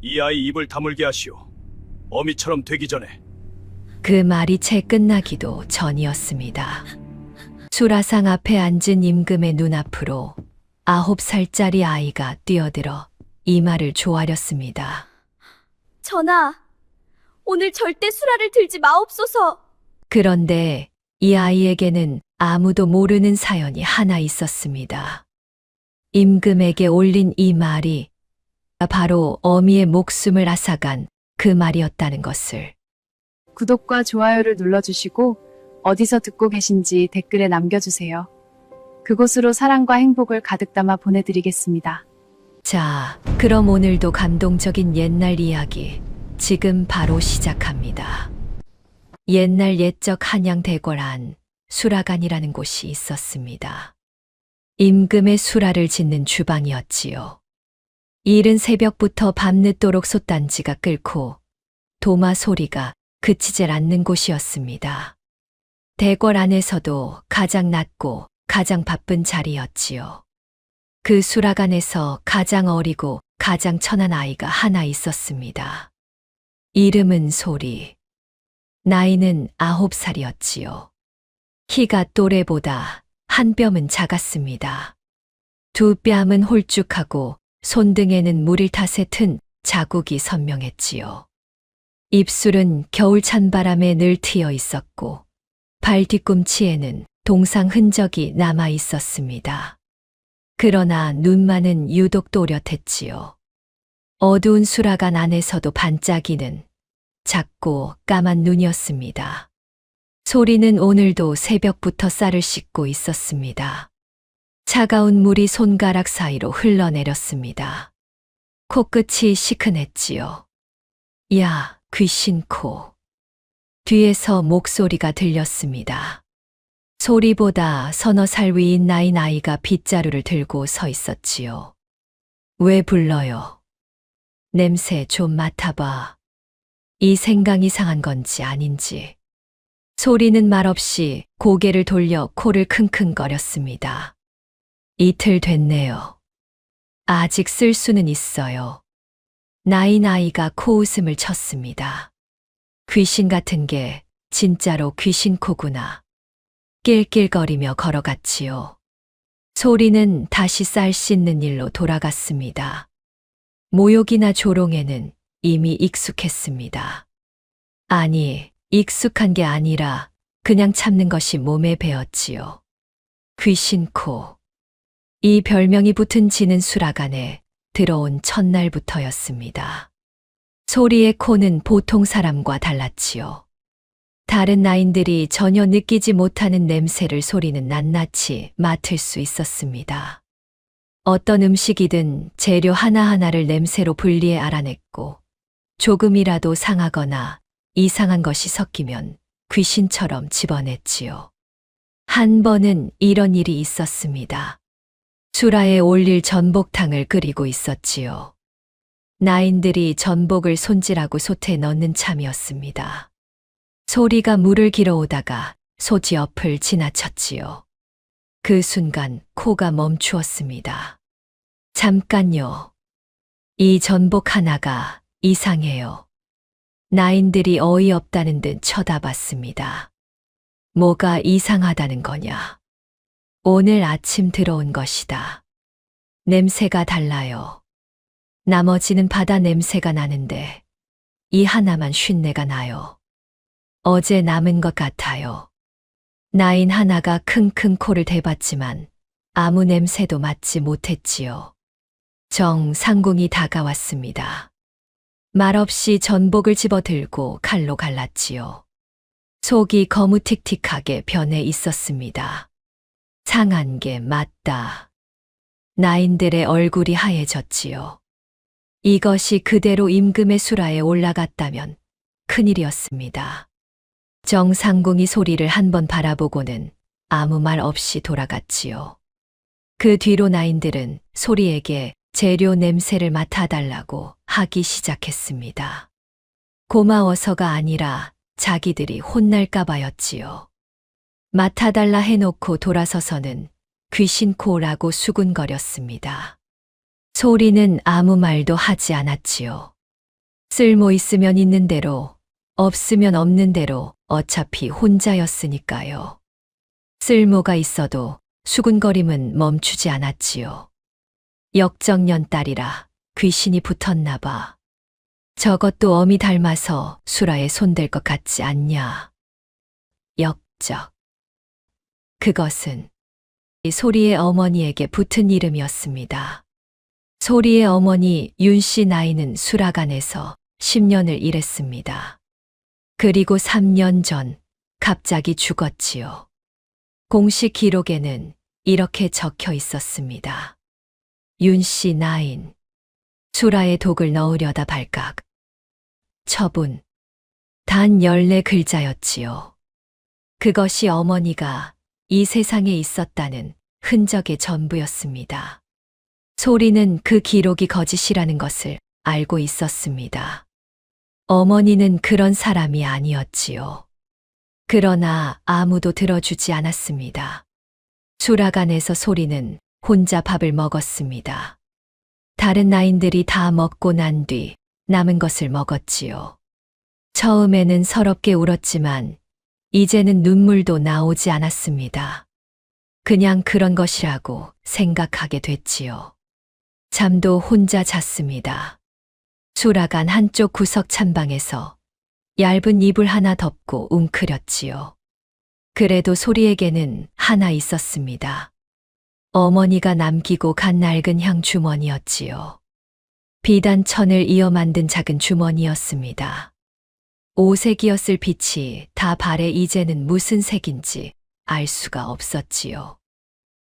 이 아이 입을 다물게 하시오. 어미처럼 되기 전에. 그 말이 채 끝나기도 전이었습니다. 수라상 앞에 앉은 임금의 눈앞으로 9살짜리 아이가 뛰어들어 이마를 조아렸습니다. 전하, 오늘 절대 수라를 들지 마옵소서. 그런데 이 아이에게는 아무도 모르는 사연이 하나 있었습니다. 임금에게 올린 이 말이 바로 어미의 목숨을 앗아간 그 말이었다는 것을. 구독과 좋아요를 눌러주시고 어디서 듣고 계신지 댓글에 남겨주세요. 그곳으로 사랑과 행복을 가득 담아 보내드리겠습니다. 자, 그럼 오늘도 감동적인 옛날 이야기 지금 바로 시작합니다. 옛날 옛적 한양 대궐 안 수라관이라는 곳이 있었습니다. 임금의 수라를 짓는 주방이었지요. 이른 새벽부터 밤늦도록 솥단지가 끓고 도마 소리가 그치질 않는 곳이었습니다. 대궐 안에서도 가장 낮고 가장 바쁜 자리였지요. 그 수라관에서 가장 어리고 가장 천한 아이가 하나 있었습니다. 이름은 소리. 나이는 9살이었지요. 키가 또래보다 한 뼘은 작았습니다. 두 뺨은 홀쭉하고 손등에는 물을 탓에 튼 자국이 선명했지요. 입술은 겨울 찬바람에 늘 트여 있었고 발 뒤꿈치에는 동상 흔적이 남아 있었습니다. 그러나 눈만은 유독 또렷했지요. 어두운 수라관 안에서도 반짝이는 작고 까만 눈이었습니다. 소리는 오늘도 새벽부터 쌀을 씻고 있었습니다. 차가운 물이 손가락 사이로 흘러내렸습니다. 코끝이 시큰했지요. 야, 귀신코. 뒤에서 목소리가 들렸습니다. 소리보다 서너 살 위인 나인 아이가 빗자루를 들고 서 있었지요. 왜 불러요? 냄새 좀 맡아봐. 이 생강이 상한 건지 아닌지. 소리는 말없이 고개를 돌려 코를 킁킁거렸습니다. 이틀 됐네요. 아직 쓸 수는 있어요. 나인 아이가 코웃음을 쳤습니다. 귀신 같은 게 진짜로 귀신코구나. 낄낄거리며 걸어갔지요. 소리는 다시 쌀 씻는 일로 돌아갔습니다. 모욕이나 조롱에는 이미 익숙했습니다. 아니, 익숙한 게 아니라 그냥 참는 것이 몸에 배었지요. 귀신코. 이 별명이 붙은 지는 수라관에 들어온 첫날부터였습니다. 소리의 코는 보통 사람과 달랐지요. 다른 나인들이 전혀 느끼지 못하는 냄새를 소리는 낱낱이 맡을 수 있었습니다. 어떤 음식이든 재료 하나하나를 냄새로 분리해 알아냈고 조금이라도 상하거나 이상한 것이 섞이면 귀신처럼 집어냈지요. 한 번은 이런 일이 있었습니다. 수라에 올릴 전복탕을 끓이고 있었지요. 나인들이 전복을 손질하고 솥에 넣는 참이었습니다. 소리가 물을 길어오다가 솥 옆을 지나쳤지요. 그 순간 코가 멈추었습니다. 잠깐요. 이 전복 하나가 이상해요. 나인들이 어이없다는 듯 쳐다봤습니다. 뭐가 이상하다는 거냐? 오늘 아침 들어온 것이다. 냄새가 달라요. 나머지는 바다 냄새가 나는데 이 하나만 쉰내가 나요. 어제 남은 것 같아요. 나인 하나가 킁킁 코를 대봤지만 아무 냄새도 맡지 못했지요. 정상궁이 다가왔습니다. 말없이 전복을 집어들고 칼로 갈랐지요. 속이 거무틱틱하게 변해 있었습니다. 상한 게 맞다. 나인들의 얼굴이 하얘졌지요. 이것이 그대로 임금의 수라에 올라갔다면 큰일이었습니다. 정상궁이 소리를 한번 바라보고는 아무 말 없이 돌아갔지요. 그 뒤로 나인들은 소리에게 재료 냄새를 맡아달라고 하기 시작했습니다. 고마워서가 아니라 자기들이 혼날까봐였지요. 맡아달라 해놓고 돌아서서는 귀신코라고 수군거렸습니다. 소리는 아무 말도 하지 않았지요. 쓸모 있으면 있는 대로, 없으면 없는 대로 어차피 혼자였으니까요. 쓸모가 있어도 수군거림은 멈추지 않았지요. 역정년 딸이라 귀신이 붙었나 봐. 저것도 어미 닮아서 수라에 손댈 것 같지 않냐. 역적. 그것은 소리의 어머니에게 붙은 이름이었습니다. 소리의 어머니 윤 씨 나이는 수라간에서 10년을 일했습니다. 그리고 3년 전 갑자기 죽었지요. 공식 기록에는 이렇게 적혀 있었습니다. 윤 씨 나인. 수라에 독을 넣으려다 발각. 처분. 단 14글자였지요. 그것이 어머니가 이 세상에 있었다는 흔적의 전부였습니다. 소리는 그 기록이 거짓이라는 것을 알고 있었습니다. 어머니는 그런 사람이 아니었지요. 그러나 아무도 들어주지 않았습니다. 수라간에서 소리는 혼자 밥을 먹었습니다. 다른 나인들이 다 먹고 난 뒤 남은 것을 먹었지요. 처음에는 서럽게 울었지만 이제는 눈물도 나오지 않았습니다. 그냥 그런 것이라고 생각하게 됐지요. 잠도 혼자 잤습니다. 수라간 한쪽 구석 찬방에서 얇은 이불 하나 덮고 웅크렸지요. 그래도 소리에게는 하나 있었습니다. 어머니가 남기고 간 낡은 향 주머니였지요. 비단 천을 이어 만든 작은 주머니였습니다. 오색이었을 빛이 다 발에 이제는 무슨 색인지 알 수가 없었지요.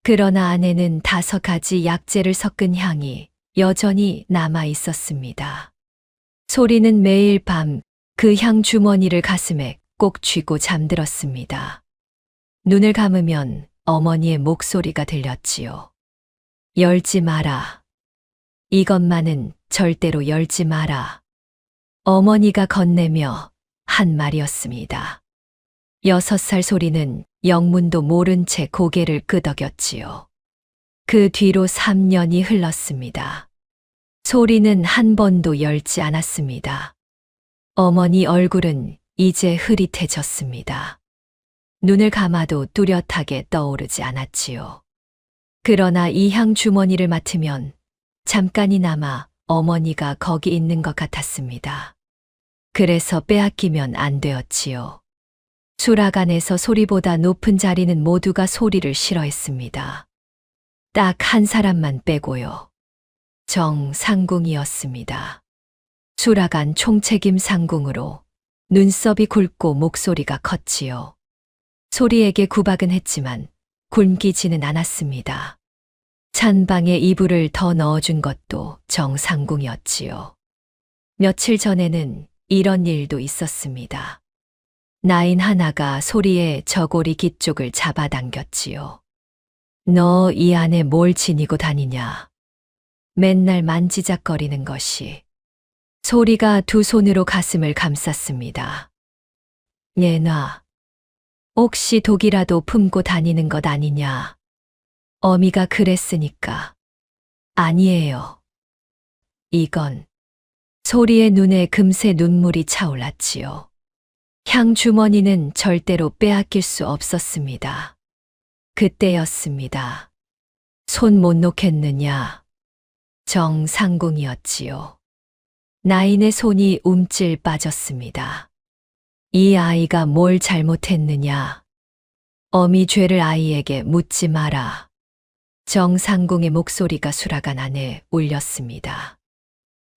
그러나 안에는 5가지 약재를 섞은 향이 여전히 남아 있었습니다. 소리는 매일 밤 그 향 주머니를 가슴에 꼭 쥐고 잠들었습니다. 눈을 감으면 어머니의 목소리가 들렸지요. 열지 마라. 이것만은 절대로 열지 마라. 어머니가 건네며 한 말이었습니다. 6살 소리는 영문도 모른 채 고개를 끄덕였지요. 그 뒤로 3년이 흘렀습니다. 소리는 한 번도 열지 않았습니다. 어머니 얼굴은 이제 흐릿해졌습니다. 눈을 감아도 뚜렷하게 떠오르지 않았지요. 그러나 이 향 주머니를 맡으면 잠깐이나마 어머니가 거기 있는 것 같았습니다. 그래서 빼앗기면 안 되었지요. 수라간에서 소리보다 높은 자리는 모두가 소리를 싫어했습니다. 딱 한 사람만 빼고요. 정상궁이었습니다. 수라간 총책임 상궁으로 눈썹이 굵고 목소리가 컸지요. 소리에게 구박은 했지만 굶기지는 않았습니다. 찬방에 이불을 더 넣어준 것도 정상궁이었지요. 며칠 전에는 이런 일도 있었습니다. 나인 하나가 소리의 저고리 깃쪽을 잡아당겼지요. 너 이 안에 뭘 지니고 다니냐? 맨날 만지작거리는 것이. 소리가 두 손으로 가슴을 감쌌습니다. 얘나, 혹시 독이라도 품고 다니는 것 아니냐? 어미가 그랬으니까. 아니에요. 이건. 소리의 눈에 금세 눈물이 차올랐지요. 향 주머니는 절대로 빼앗길 수 없었습니다. 그때였습니다. 손 못 놓겠느냐? 정상궁이었지요. 나인의 손이 움찔 빠졌습니다. 이 아이가 뭘 잘못했느냐? 어미 죄를 아이에게 묻지 마라. 정상궁의 목소리가 수라간 안에 울렸습니다.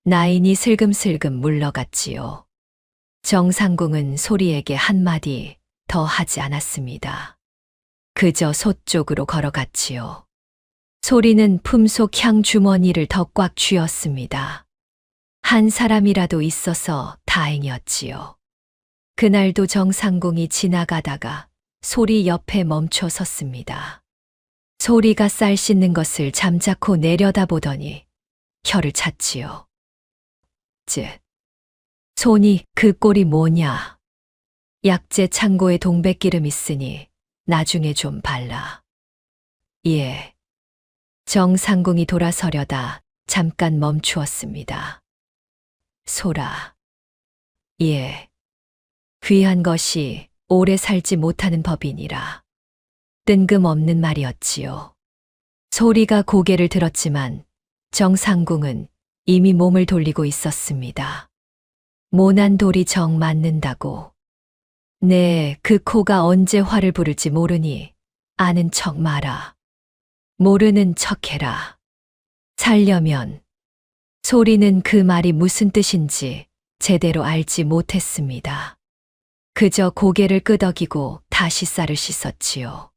나인이 슬금슬금 물러갔지요. 정상궁은 소리에게 한마디 더 하지 않았습니다. 그저 솥쪽으로 걸어갔지요. 소리는 품속 향 주머니를 더 꽉 쥐었습니다. 한 사람이라도 있어서 다행이었지요. 그날도 정상궁이 지나가다가 소리 옆에 멈춰 섰습니다. 소리가 쌀 씻는 것을 잠자코 내려다보더니 혀를 찼지요. 손이 그 꼴이 뭐냐? 약재 창고에 동백기름 있으니 나중에 좀 발라. 예. 정상궁이 돌아서려다 잠깐 멈추었습니다. 소라. 예. 귀한 것이 오래 살지 못하는 법이니라. 뜬금없는 말이었지요. 소리가 고개를 들었지만 정상궁은 이미 몸을 돌리고 있었습니다. 모난 돌이 정 맞는다고. 네, 그 코가 언제 화를 부를지 모르니 아는 척 마라. 모르는 척 해라. 살려면. 소리는 그 말이 무슨 뜻인지 제대로 알지 못했습니다. 그저 고개를 끄덕이고 다시 쌀을 씻었지요.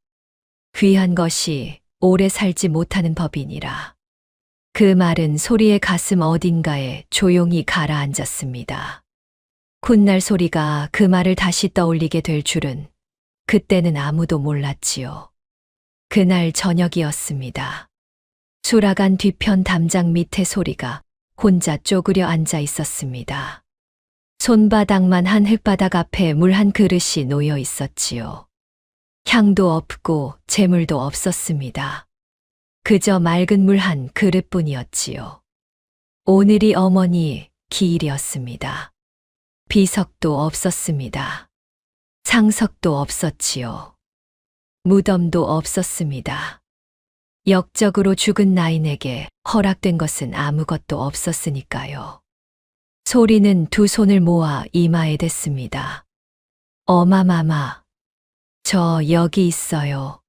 귀한 것이 오래 살지 못하는 법이니라. 그 말은 소리의 가슴 어딘가에 조용히 가라앉았습니다. 훗날 소리가 그 말을 다시 떠올리게 될 줄은 그때는 아무도 몰랐지요. 그날 저녁이었습니다. 수라간 뒤편 담장 밑에 소리가 혼자 쪼그려 앉아 있었습니다. 손바닥만 한 흙바닥 앞에 물 한 그릇이 놓여 있었지요. 향도 없고 재물도 없었습니다. 그저 맑은 물 한 그릇뿐이었지요. 오늘이 어머니 기일이었습니다. 비석도 없었습니다. 상석도 없었지요. 무덤도 없었습니다. 역적으로 죽은 나인에게 허락된 것은 아무것도 없었으니까요. 소리는 두 손을 모아 이마에 댔습니다. 어마마마, 저 여기 있어요.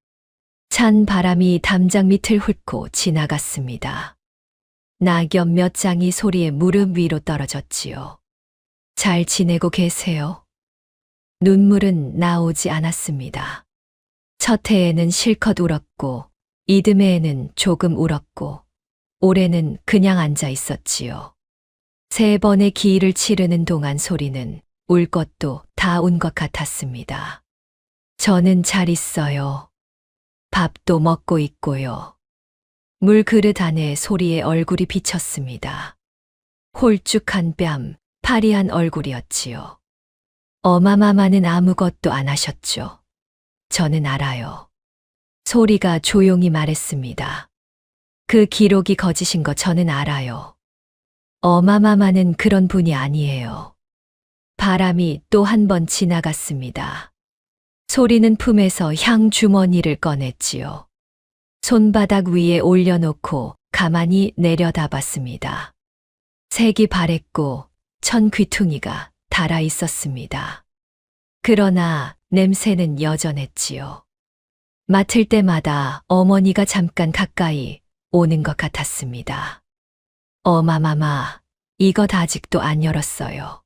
찬 바람이 담장 밑을 훑고 지나갔습니다. 낙엽 몇 장이 소리의 무릎 위로 떨어졌지요. 잘 지내고 계세요? 눈물은 나오지 않았습니다. 첫 해에는 실컷 울었고, 이듬해에는 조금 울었고, 올해는 그냥 앉아 있었지요. 세 번의 기일을 치르는 동안 소리는 울 것도 다 운 것 같았습니다. 저는 잘 있어요. 밥도 먹고 있고요. 물 그릇 안에 소리의 얼굴이 비쳤습니다. 홀쭉한 뺨, 파리한 얼굴이었지요. 어마마마는 아무것도 안 하셨죠. 저는 알아요. 소리가 조용히 말했습니다. 그 기록이 거짓인 거 저는 알아요. 어마마마는 그런 분이 아니에요. 바람이 또 한 번 지나갔습니다. 소리는 품에서 향 주머니를 꺼냈지요. 손바닥 위에 올려놓고 가만히 내려다봤습니다. 색이 바랬고 천 귀퉁이가 달아 있었습니다. 그러나 냄새는 여전했지요. 맡을 때마다 어머니가 잠깐 가까이 오는 것 같았습니다. 어마마마, 이것 아직도 안 열었어요.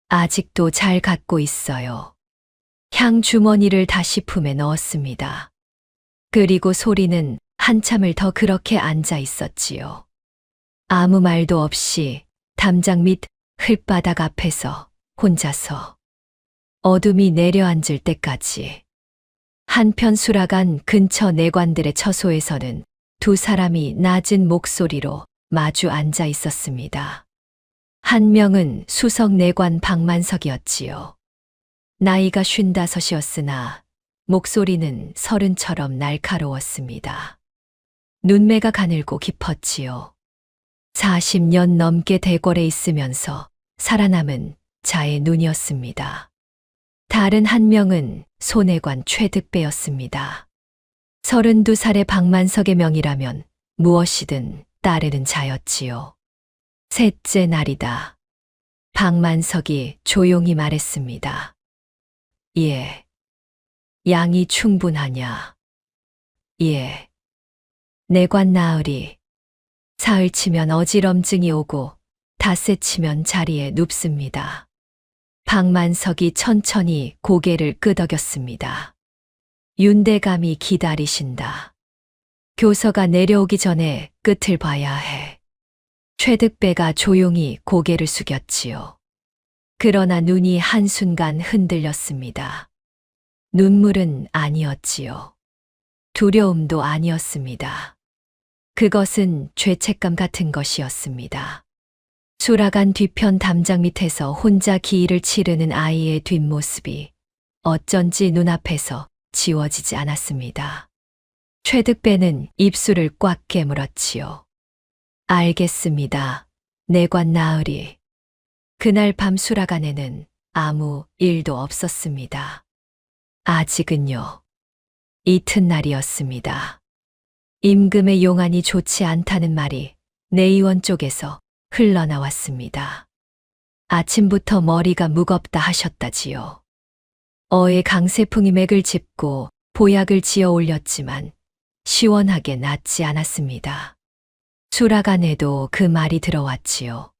아직도 잘 갖고 있어요. 향 주머니를 다시 품에 넣었습니다. 그리고 소리는 한참을 더 그렇게 앉아 있었지요. 아무 말도 없이 담장 밑 흙바닥 앞에서 혼자서 어둠이 내려앉을 때까지. 한편 수라간 근처 내관들의 처소에서는 두 사람이 낮은 목소리로 마주 앉아 있었습니다. 한 명은 수석 내관 박만석이었지요. 나이가 55이었으나 목소리는 30처럼 날카로웠습니다. 눈매가 가늘고 깊었지요. 40년 넘게 대궐에 있으면서 살아남은 자의 눈이었습니다. 다른 한 명은 소내관 최득배였습니다. 32살의 박만석의 명이라면 무엇이든 따르는 자였지요. 셋째 날이다. 박만석이 조용히 말했습니다. 예. 양이 충분하냐? 예. 내관 나으리. 사흘 치면 어지럼증이 오고 닷새 치면 자리에 눕습니다. 박만석이 천천히 고개를 끄덕였습니다. 윤대감이 기다리신다. 교서가 내려오기 전에 끝을 봐야 해. 최득배가 조용히 고개를 숙였지요. 그러나 눈이 한순간 흔들렸습니다. 눈물은 아니었지요. 두려움도 아니었습니다. 그것은 죄책감 같은 것이었습니다. 수라간 뒤편 담장 밑에서 혼자 기일을 치르는 아이의 뒷모습이 어쩐지 눈앞에서 지워지지 않았습니다. 최득배는 입술을 꽉 깨물었지요. 알겠습니다. 내관 나으리. 그날 밤 수락안에는 아무 일도 없었습니다. 아직은요. 이튿날이었습니다. 임금의 용안이 좋지 않다는 말이 내의원 쪽에서 흘러나왔습니다. 아침부터 머리가 무겁다 하셨다지요. 어의 강세풍이 맥을 짚고 보약을 지어 올렸지만 시원하게 낫지 않았습니다. 수락안에도 그 말이 들어왔지요.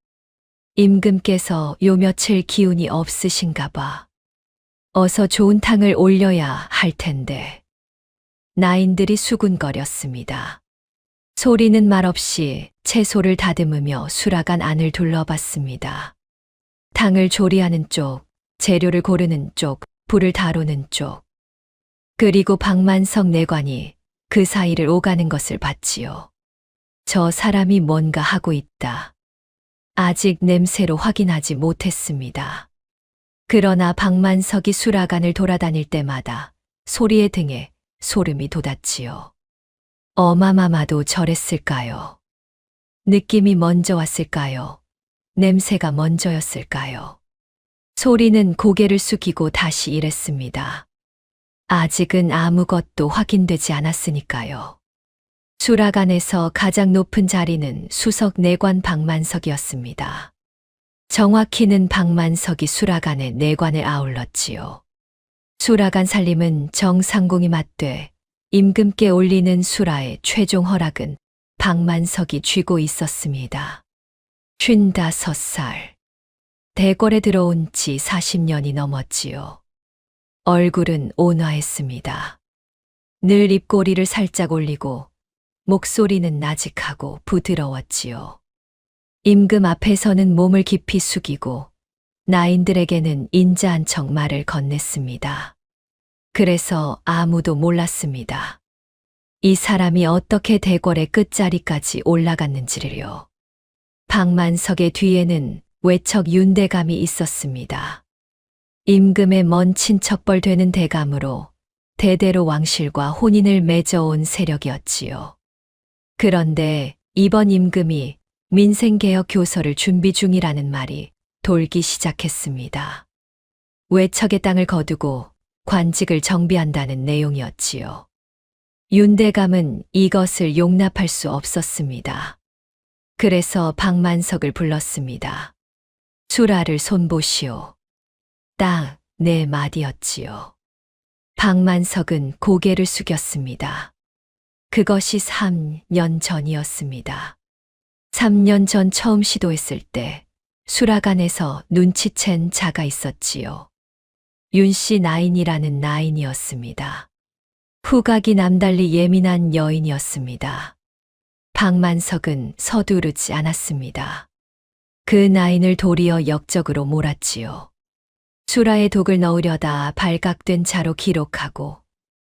임금께서 요 며칠 기운이 없으신가 봐. 어서 좋은 탕을 올려야 할 텐데. 나인들이 수군거렸습니다. 소리는 말없이 채소를 다듬으며 수락안 안을 둘러봤습니다. 탕을 조리하는 쪽, 재료를 고르는 쪽, 불을 다루는 쪽. 그리고 박만석 내관이 그 사이를 오가는 것을 봤지요. 저 사람이 뭔가 하고 있다. 아직 냄새로 확인하지 못했습니다. 그러나 박만석이 수락안을 돌아다닐 때마다 소리의 등에 소름이 돋았지요. 어마마마도 저랬을까요? 느낌이 먼저 왔을까요? 냄새가 먼저였을까요? 소리는 고개를 숙이고 다시 일했습니다. 아직은 아무것도 확인되지 않았으니까요. 수락안에서 가장 높은 자리는 수석 내관 박만석이었습니다. 정확히는 박만석이 수락안의 내관을 아울렀지요. 수락안 살림은 정상궁이 맞되 임금께 올리는 수라의 최종 허락은 박만석이 쥐고 있었습니다. 55살. 대궐에 들어온 지 40년이 넘었지요. 얼굴은 온화했습니다. 늘 입꼬리를 살짝 올리고 목소리는 나직하고 부드러웠지요. 임금 앞에서는 몸을 깊이 숙이고 나인들에게는 인자한 척 말을 건넸습니다. 그래서 아무도 몰랐습니다. 이 사람이 어떻게 대궐의 끝자리까지 올라갔는지를요. 박만석의 뒤에는 외척 윤대감이 있었습니다. 임금의 먼 친척벌 되는 대감으로 대대로 왕실과 혼인을 맺어온 세력이었지요. 그런데 이번 임금이 민생개혁 교서를 준비 중이라는 말이 돌기 시작했습니다. 외척의 땅을 거두고 관직을 정비한다는 내용이었지요. 윤대감은 이것을 용납할 수 없었습니다. 그래서 박만석을 불렀습니다. 수라를 손보시오. 딱 네 마디였지요. 박만석은 고개를 숙였습니다. 그것이 3년 전이었습니다. 3년 전 처음 시도했을 때 수락안에서 눈치챈 자가 있었지요. 윤씨 나인이라는 나인이었습니다. 후각이 남달리 예민한 여인이었습니다. 박만석은 서두르지 않았습니다. 그 나인을 도리어 역적으로 몰았지요. 수라에 독을 넣으려다 발각된 자로 기록하고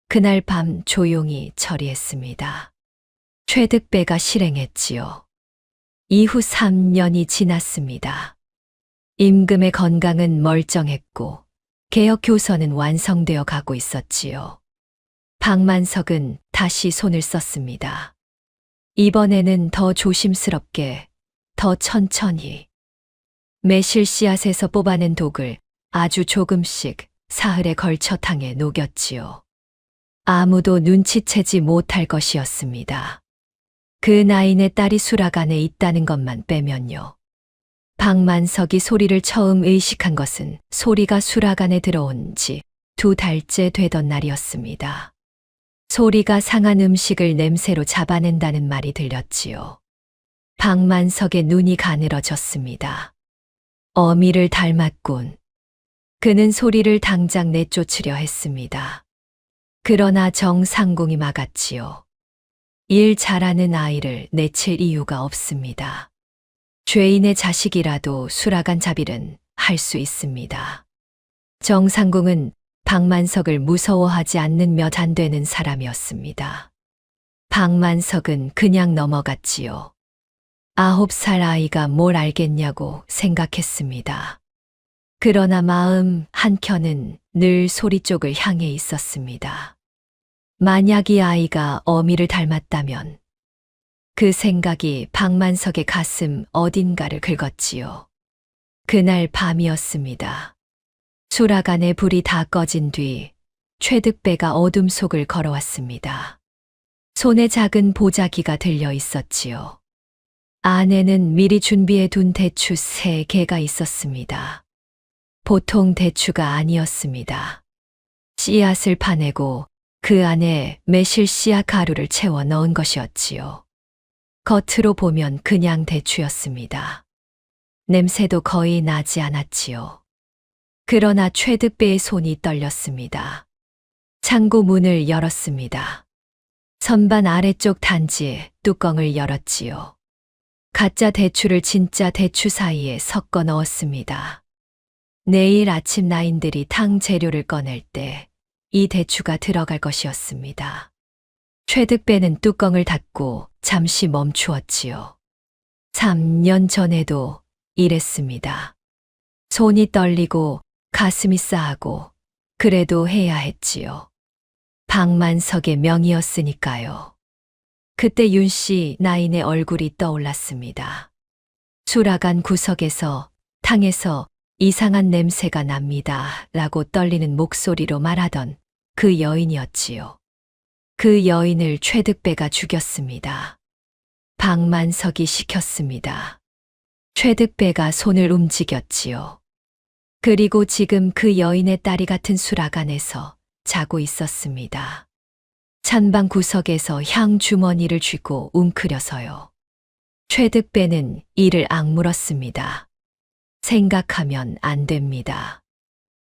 그날 밤 조용히 처리했습니다. 최득배가 실행했지요. 이후 3년이 지났습니다. 임금의 건강은 멀쩡했고 개혁 교서는 완성되어 가고 있었지요. 박만석은 다시 손을 썼습니다. 이번에는 더 조심스럽게, 더 천천히. 매실 씨앗에서 뽑아낸 독을 아주 조금씩 사흘에 걸쳐 탕에 녹였지요. 아무도 눈치채지 못할 것이었습니다. 그 나인의 딸이 수락안에 있다는 것만 빼면요. 박만석이 소리를 처음 의식한 것은 소리가 수락안에 들어온 지 2달째 되던 날이었습니다. 소리가 상한 음식을 냄새로 잡아낸다는 말이 들렸지요. 박만석의 눈이 가늘어졌습니다. 어미를 닮았군. 그는 소리를 당장 내쫓으려 했습니다. 그러나 정상궁이 막았지요. 일 잘하는 아이를 내칠 이유가 없습니다. 죄인의 자식이라도 수락안 자빌은 할 수 있습니다. 정상궁은 박만석을 무서워하지 않는 몇 안 되는 사람이었습니다. 박만석은 그냥 넘어갔지요. 9살 아이가 뭘 알겠냐고 생각했습니다. 그러나 마음 한켠은 늘 소리 쪽을 향해 있었습니다. 만약 이 아이가 어미를 닮았다면 그 생각이 박만석의 가슴 어딘가를 긁었지요. 그날 밤이었습니다. 수라간의 불이 다 꺼진 뒤 최득배가 어둠 속을 걸어왔습니다. 손에 작은 보자기가 들려 있었지요. 안에는 미리 준비해 둔 대추 3개가 있었습니다. 보통 대추가 아니었습니다. 씨앗을 파내고 그 안에 매실 씨앗 가루를 채워 넣은 것이었지요. 겉으로 보면 그냥 대추였습니다. 냄새도 거의 나지 않았지요. 그러나 최득배의 손이 떨렸습니다. 창고 문을 열었습니다. 선반 아래쪽 단지 뚜껑을 열었지요. 가짜 대추를 진짜 대추 사이에 섞어 넣었습니다. 내일 아침 나인들이 탕 재료를 꺼낼 때 이 대추가 들어갈 것이었습니다. 최득배는 뚜껑을 닫고 잠시 멈추었지요. 3년 전에도 이랬습니다. 손이 떨리고 가슴이 싸하고 그래도 해야 했지요. 박만석의 명이었으니까요. 그때 윤씨 나인의 얼굴이 떠올랐습니다. 수라간 구석에서 탕에서 이상한 냄새가 납니다. 라고 떨리는 목소리로 말하던 그 여인이었지요. 그 여인을 최득배가 죽였습니다. 박만석이 시켰습니다. 최득배가 손을 움직였지요. 그리고 지금 그 여인의 딸이 같은 수라간에서 자고 있었습니다. 찬방 구석에서 향 주머니를 쥐고 웅크려서요. 최득배는 이를 악물었습니다. 생각하면 안 됩니다.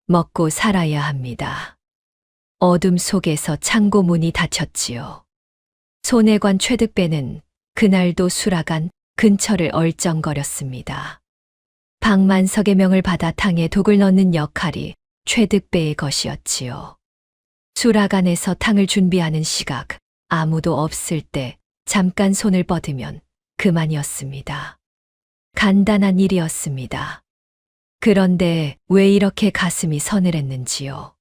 먹고 살아야 합니다. 어둠 속에서 창고 문이 닫혔지요. 손에 관 최득배는 그날도 수라간 근처를 얼쩡거렸습니다. 박만석의 명을 받아 탕에 독을 넣는 역할이 최득배의 것이었지요. 수라간에서 탕을 준비하는 시각, 아무도 없을 때 잠깐 손을 뻗으면 그만이었습니다. 간단한 일이었습니다. 그런데 왜 이렇게 가슴이 서늘했는지요.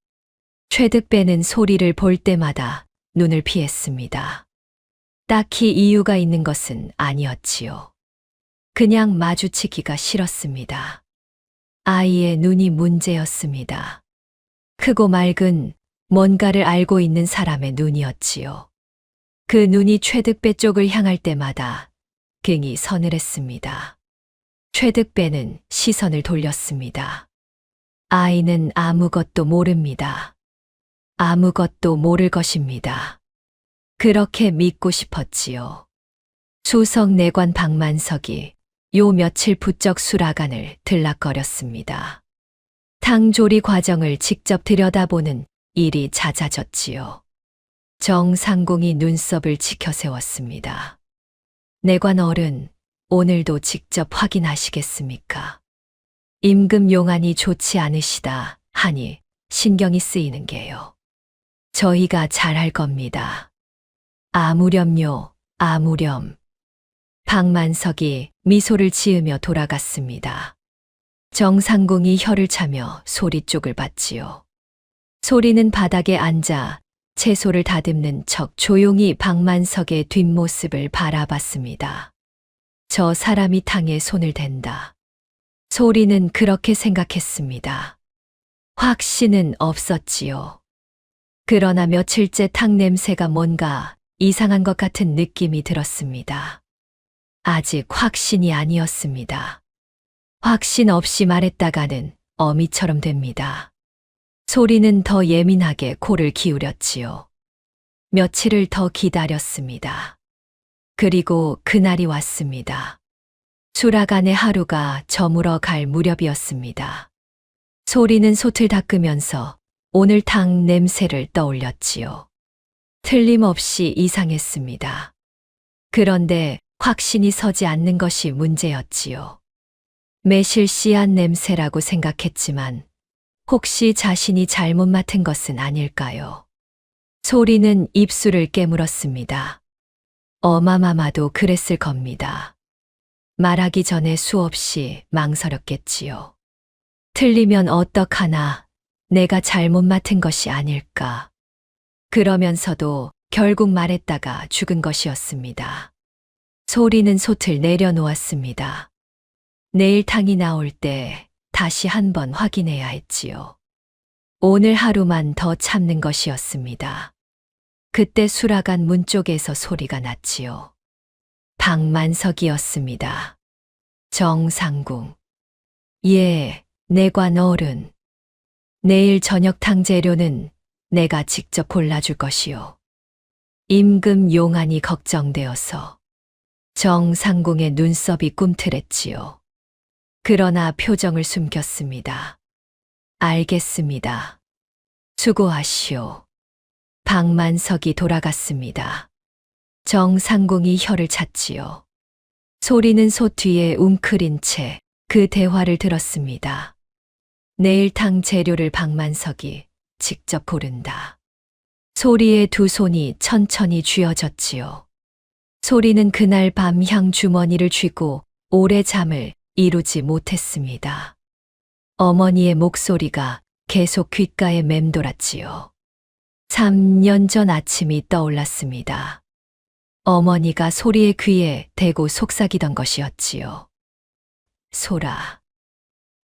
최득배는 소리를 볼 때마다 눈을 피했습니다. 딱히 이유가 있는 것은 아니었지요. 그냥 마주치기가 싫었습니다. 아이의 눈이 문제였습니다. 크고 맑은 뭔가를 알고 있는 사람의 눈이었지요. 그 눈이 최득배 쪽을 향할 때마다 괜히 서늘했습니다. 최득배는 시선을 돌렸습니다. 아이는 아무것도 모릅니다. 아무것도 모를 것입니다. 그렇게 믿고 싶었지요. 수성내관 박만석이 요 며칠 부쩍 수라간을 들락거렸습니다. 탕조리 과정을 직접 들여다보는 일이 잦아졌지요. 정상공이 눈썹을 치켜세웠습니다. 내관 어른, 오늘도 직접 확인하시겠습니까? 임금 용안이 좋지 않으시다 하니 신경이 쓰이는 게요. 저희가 잘할 겁니다. 아무렴요, 아무렴. 박만석이 미소를 지으며 돌아갔습니다. 정상공이 혀를 차며 소리 쪽을 봤지요. 소리는 바닥에 앉아 채소를 다듬는 척 조용히 박만석의 뒷모습을 바라봤습니다. 저 사람이 탕에 손을 댄다. 소리는 그렇게 생각했습니다. 확신은 없었지요. 그러나 며칠째 탕 냄새가 뭔가 이상한 것 같은 느낌이 들었습니다. 아직 확신이 아니었습니다. 확신 없이 말했다가는 어미처럼 됩니다. 소리는 더 예민하게 코를 기울였지요. 며칠을 더 기다렸습니다. 그리고 그날이 왔습니다. 수라간의 하루가 저물어 갈 무렵이었습니다. 소리는 솥을 닦으면서 오늘 탕 냄새를 떠올렸지요. 틀림없이 이상했습니다. 그런데 확신이 서지 않는 것이 문제였지요. 매실 씨앗 냄새라고 생각했지만 혹시 자신이 잘못 맡은 것은 아닐까요? 소리는 입술을 깨물었습니다. 어마마마도 그랬을 겁니다. 말하기 전에 수없이 망설였겠지요. 틀리면 어떡하나, 내가 잘못 맡은 것이 아닐까. 그러면서도 결국 말했다가 죽은 것이었습니다. 소리는 솥을 내려놓았습니다. 내일 탕이 나올 때 다시 한번 확인해야 했지요. 오늘 하루만 더 참는 것이었습니다. 그때 수라간 문 쪽에서 소리가 났지요. 박만석이었습니다. 정상궁. 예, 내관 어른. 내일 저녁탕 재료는 내가 직접 골라줄 것이요. 임금 용안이 걱정되어서 정상궁의 눈썹이 꿈틀했지요. 그러나 표정을 숨겼습니다. 알겠습니다. 수고하시오. 박만석이 돌아갔습니다. 정상궁이 혀를 찼지요. 소리는 솥 뒤에 웅크린 채 그 대화를 들었습니다. 내일 탕 재료를 박만석이 직접 고른다. 소리의 두 손이 천천히 쥐어졌지요. 소리는 그날 밤 향 주머니를 쥐고 오래 잠을 이루지 못했습니다. 어머니의 목소리가 계속 귓가에 맴돌았지요. 3년 전 아침이 떠올랐습니다. 어머니가 소리의 귀에 대고 속삭이던 것이었지요. 소라,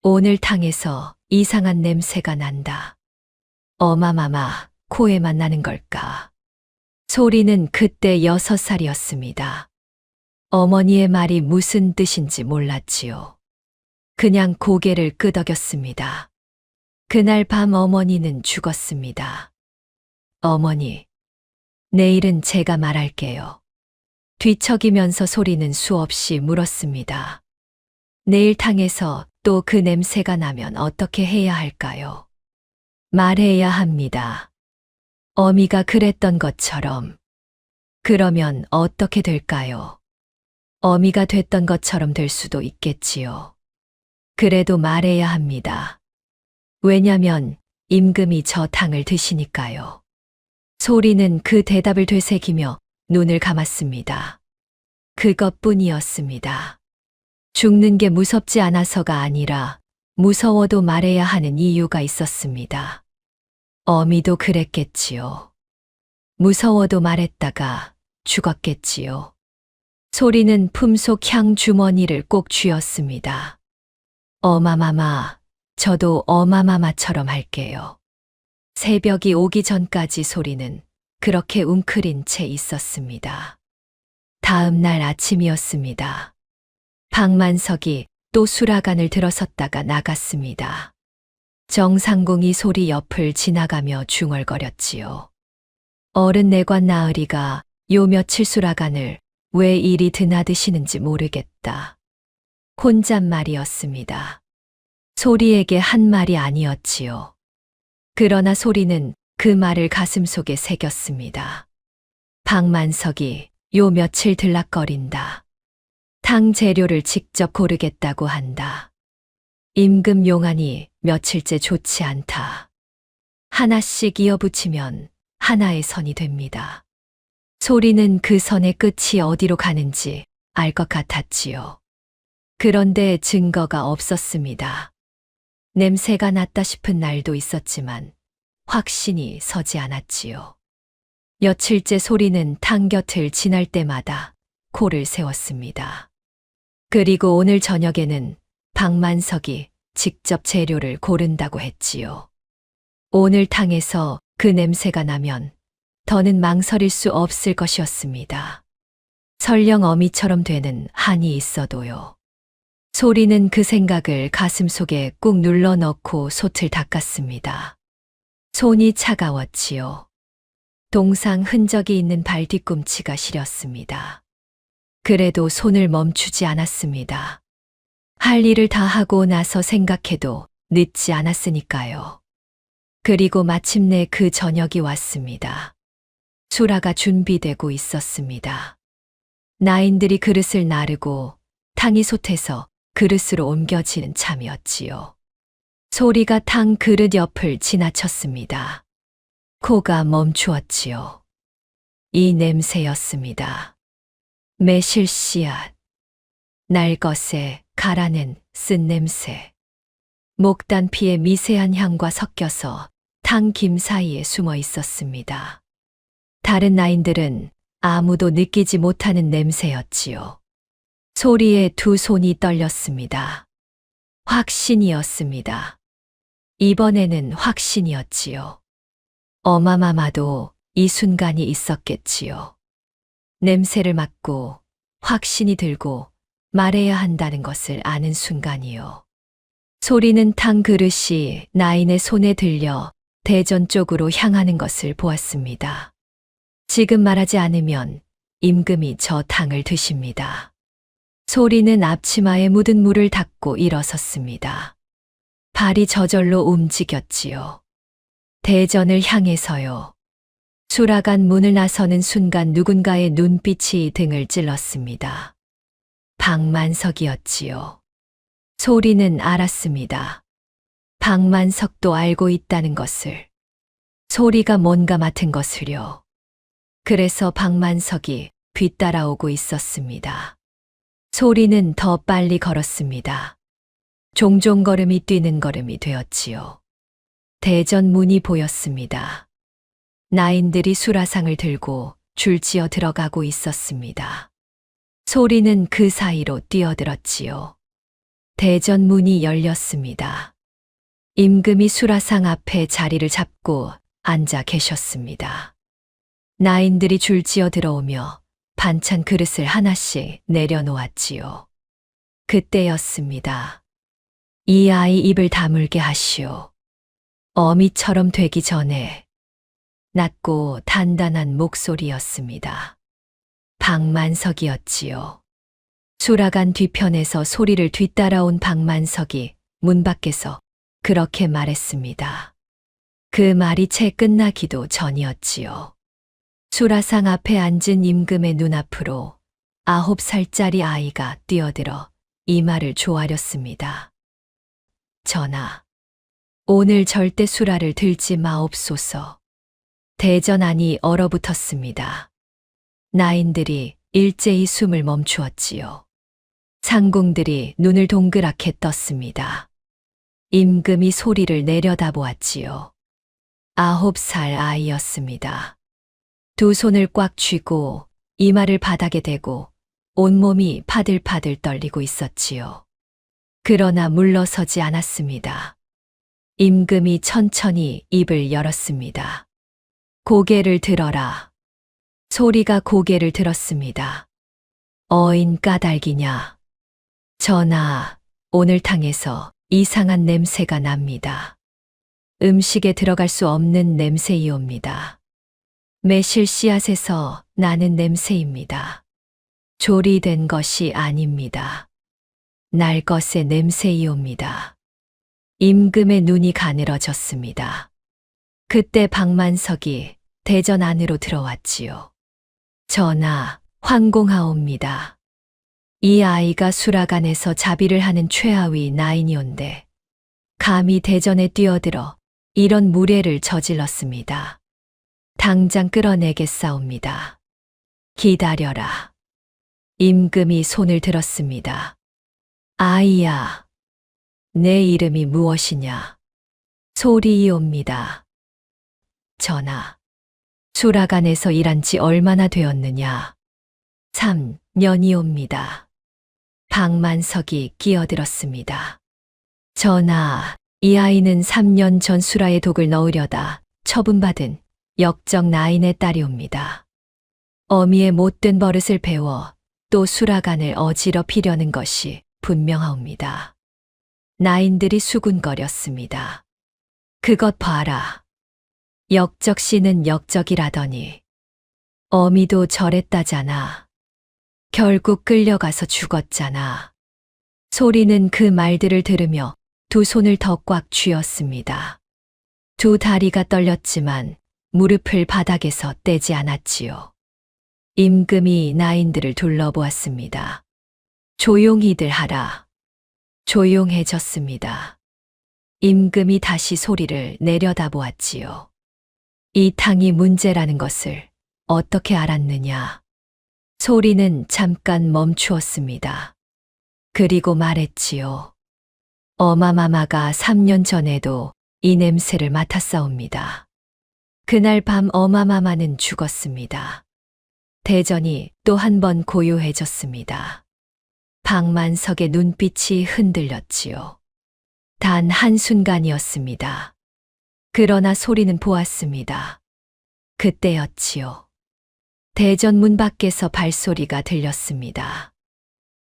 오늘 탕에서 이상한 냄새가 난다. 어마마마, 코에만 나는 걸까? 소리는 그때 6살이었습니다. 어머니의 말이 무슨 뜻인지 몰랐지요. 그냥 고개를 끄덕였습니다. 그날 밤 어머니는 죽었습니다. 어머니, 내일은 제가 말할게요. 뒤척이면서 소리는 수없이 물었습니다. 내일 탕에서 또 그 냄새가 나면 어떻게 해야 할까요? 말해야 합니다. 어미가 그랬던 것처럼. 그러면 어떻게 될까요? 어미가 됐던 것처럼 될 수도 있겠지요. 그래도 말해야 합니다. 왜냐면 임금이 저 탕을 드시니까요. 소리는 그 대답을 되새기며 눈을 감았습니다. 그것뿐이었습니다. 죽는 게 무섭지 않아서가 아니라 무서워도 말해야 하는 이유가 있었습니다. 어미도 그랬겠지요. 무서워도 말했다가 죽었겠지요. 소리는 품속 향 주머니를 꼭 쥐었습니다. 어마마마, 저도 어마마마처럼 할게요. 새벽이 오기 전까지 소리는 그렇게 웅크린 채 있었습니다. 다음 날 아침이었습니다. 박만석이 또 수라간을 들어섰다가 나갔습니다. 정상궁이 소리 옆을 지나가며 중얼거렸지요. 어른 내관 나으리가 요 며칠 수라간을 왜 이리 드나드시는지 모르겠다. 혼잣말이었습니다. 소리에게 한 말이 아니었지요. 그러나 소리는 그 말을 가슴속에 새겼습니다. 박만석이 요 며칠 들락거린다. 탕 재료를 직접 고르겠다고 한다. 임금 용안이 며칠째 좋지 않다. 하나씩 이어붙이면 하나의 선이 됩니다. 소리는 그 선의 끝이 어디로 가는지 알 것 같았지요. 그런데 증거가 없었습니다. 냄새가 났다 싶은 날도 있었지만 확신이 서지 않았지요. 며칠째 소리는 탕 곁을 지날 때마다 코를 세웠습니다. 그리고 오늘 저녁에는 박만석이 직접 재료를 고른다고 했지요. 오늘 탕에서 그 냄새가 나면 더는 망설일 수 없을 것이었습니다. 설령 어미처럼 되는 한이 있어도요. 소리는 그 생각을 가슴속에 꾹 눌러 넣고 솥을 닦았습니다. 손이 차가웠지요. 동상 흔적이 있는 발 뒤꿈치가 시렸습니다. 그래도 손을 멈추지 않았습니다. 할 일을 다 하고 나서 생각해도 늦지 않았으니까요. 그리고 마침내 그 저녁이 왔습니다. 수라가 준비되고 있었습니다. 나인들이 그릇을 나르고 탕이 솥에서 그릇으로 옮겨지는 참이었지요. 소리가 탕 그릇 옆을 지나쳤습니다. 코가 멈추었지요. 이 냄새였습니다. 매실씨앗, 날것에 갈아낸 쓴 냄새. 목단피의 미세한 향과 섞여서 탕 김 사이에 숨어 있었습니다. 다른 나인들은 아무도 느끼지 못하는 냄새였지요. 소리에 두 손이 떨렸습니다. 확신이었습니다. 이번에는 확신이었지요. 어마마마도 이 순간이 있었겠지요. 냄새를 맡고 확신이 들고 말해야 한다는 것을 아는 순간이요. 소리는 탕 그릇이 나인의 손에 들려 대전 쪽으로 향하는 것을 보았습니다. 지금 말하지 않으면 임금이 저 탕을 드십니다. 소리는 앞치마에 묻은 물을 닦고 일어섰습니다. 발이 저절로 움직였지요. 대전을 향해서요. 수라간 문을 나서는 순간 누군가의 눈빛이 등을 찔렀습니다. 박만석이었지요. 소리는 알았습니다. 박만석도 알고 있다는 것을. 소리가 뭔가 맡은 것을요. 그래서 박만석이 뒤따라오고 있었습니다. 소리는 더 빨리 걸었습니다. 종종 걸음이 뛰는 걸음이 되었지요. 대전 문이 보였습니다. 나인들이 수라상을 들고 줄지어 들어가고 있었습니다. 소리는 그 사이로 뛰어들었지요. 대전 문이 열렸습니다. 임금이 수라상 앞에 자리를 잡고 앉아 계셨습니다. 나인들이 줄지어 들어오며 반찬 그릇을 하나씩 내려놓았지요. 그때였습니다. 이 아이 입을 다물게 하시오. 어미처럼 되기 전에. 낮고 단단한 목소리였습니다. 박만석이었지요. 수라간 뒤편에서 소리를 뒤따라온 박만석이 문 밖에서 그렇게 말했습니다. 그 말이 채 끝나기도 전이었지요. 수라상 앞에 앉은 임금의 눈앞으로 9살짜리 아이가 뛰어들어 이 말을 조아렸습니다. 전하, 오늘 절대 수라를 들지 마옵소서. 대전 안이 얼어붙었습니다. 나인들이 일제히 숨을 멈추었지요. 상궁들이 눈을 동그랗게 떴습니다. 임금이 소리를 내려다보았지요. 9살 아이였습니다. 두 손을 꽉 쥐고 이마를 바닥에 대고 온몸이 파들파들 떨리고 있었지요. 그러나 물러서지 않았습니다. 임금이 천천히 입을 열었습니다. 고개를 들어라. 소리가 고개를 들었습니다. 어인 까닭이냐. 전하, 오늘 탕에서 이상한 냄새가 납니다. 음식에 들어갈 수 없는 냄새이옵니다. 매실 씨앗에서 나는 냄새입니다. 조리된 것이 아닙니다. 날 것의 냄새이옵니다. 임금의 눈이 가늘어졌습니다. 그때 박만석이 대전 안으로 들어왔지요. 전하, 황공하옵니다. 이 아이가 수라간에서 자비를 하는 최하위 나인이온데 감히 대전에 뛰어들어 이런 무례를 저질렀습니다. 당장 끌어내겠사옵니다. 기다려라. 임금이 손을 들었습니다. 아이야, 내 이름이 무엇이냐? 소리이옵니다. 전하, 수라간에서 일한 지 얼마나 되었느냐? 3년이옵니다. 박만석이 끼어들었습니다. 전하, 이 아이는 3년 전 수라에 독을 넣으려다 처분받은 역적 나인의 딸이옵니다. 어미의 못된 버릇을 배워 또 수라간을 어지럽히려는 것이 분명하옵니다. 나인들이 수군거렸습니다. 그것 봐라. 역적 씨는 역적이라더니 어미도 저랬다잖아. 결국 끌려가서 죽었잖아. 소리는 그 말들을 들으며 두 손을 더 꽉 쥐었습니다. 두 다리가 떨렸지만 무릎을 바닥에서 떼지 않았지요. 임금이 나인들을 둘러보았습니다. 조용히들 하라. 조용해졌습니다. 임금이 다시 소리를 내려다보았지요. 이 탕이 문제라는 것을 어떻게 알았느냐? 소리는 잠깐 멈추었습니다. 그리고 말했지요. 어마마마가 3년 전에도 이 냄새를 맡았사옵니다. 그날 밤 어마마마는 죽었습니다. 대전이 또 한 번 고요해졌습니다. 박만석의 눈빛이 흔들렸지요. 단 한순간이었습니다. 그러나 소리는 보았습니다. 그때였지요. 대전문 밖에서 발소리가 들렸습니다.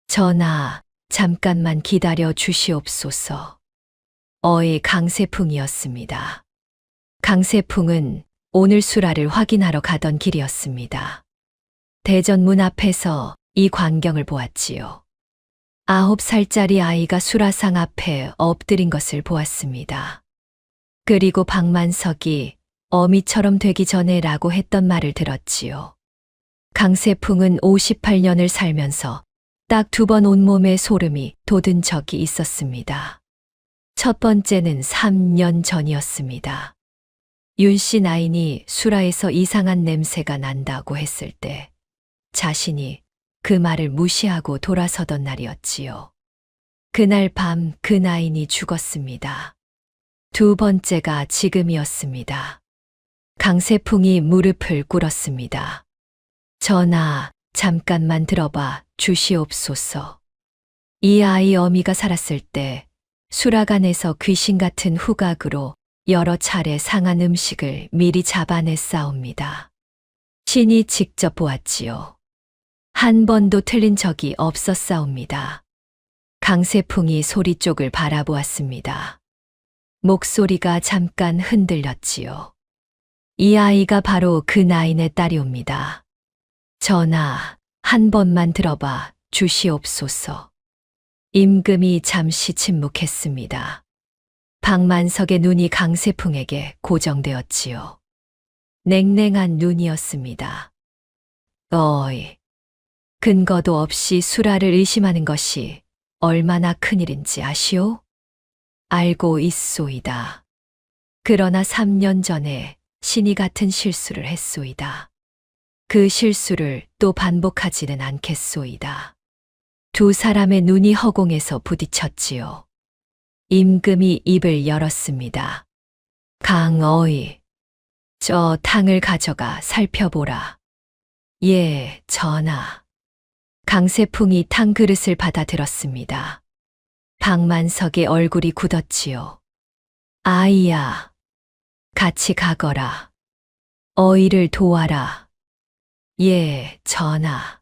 전하, 잠깐만 기다려 주시옵소서. 강세풍이었습니다. 강세풍은 오늘 수라를 확인하러 가던 길이었습니다. 대전문 앞에서 이 광경을 보았지요. 9살짜리 아이가 수라상 앞에 엎드린 것을 보았습니다. 그리고 박만석이 어미처럼 되기 전에라고 했던 말을 들었지요. 강세풍은 58년을 살면서 딱 2번 온몸에 소름이 돋은 적이 있었습니다. 첫 번째는 3년 전이었습니다. 윤씨 나인이 수라에서 이상한 냄새가 난다고 했을 때 자신이 그 말을 무시하고 돌아서던 날이었지요. 그날 밤 그 나인이 죽었습니다. 2번째가 지금이었습니다. 강세풍이 무릎을 꿇었습니다. 전하, 잠깐만 들어봐 주시옵소서. 이 아이 어미가 살았을 때 수라간에서 귀신 같은 후각으로 여러 차례 상한 음식을 미리 잡아냈사옵니다. 신이 직접 보았지요. 한 번도 틀린 적이 없었사옵니다. 강세풍이 소리 쪽을 바라보았습니다. 목소리가 잠깐 흔들렸지요. 이 아이가 바로 그 나인의 딸이옵니다. 전하, 한 번만 들어봐 주시옵소서. 임금이 잠시 침묵했습니다. 박만석의 눈이 강세풍에게 고정되었지요. 냉랭한 눈이었습니다. 근거도 없이 수라를 의심하는 것이 얼마나 큰일인지 아시오? 알고 있소이다. 그러나 3년 전에 신이 같은 실수를 했소이다. 그 실수를 또 반복하지는 않겠소이다. 2 사람의 눈이 허공에서 부딪혔지요. 임금이 입을 열었습니다. 강어이, 저 탕을 가져가 살펴보라. 예, 전하. 강세풍이 탕 그릇을 받아 들었습니다. 박만석의 얼굴이 굳었지요. 아이야, 같이 가거라. 어이를 도와라. 예, 전하.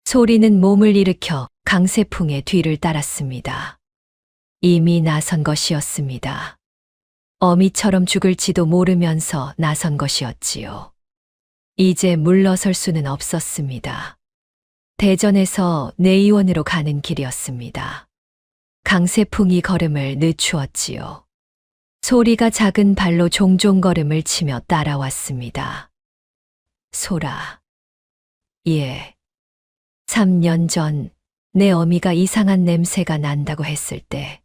소리는 몸을 일으켜 강세풍의 뒤를 따랐습니다. 이미 나선 것이었습니다. 어미처럼 죽을지도 모르면서 나선 것이었지요. 이제 물러설 수는 없었습니다. 대전에서 내의원으로 가는 길이었습니다. 강세풍이 걸음을 늦추었지요. 소리가 작은 발로 종종 걸음을 치며 따라왔습니다. 소라. 예. 3년 전 내 어미가 이상한 냄새가 난다고 했을 때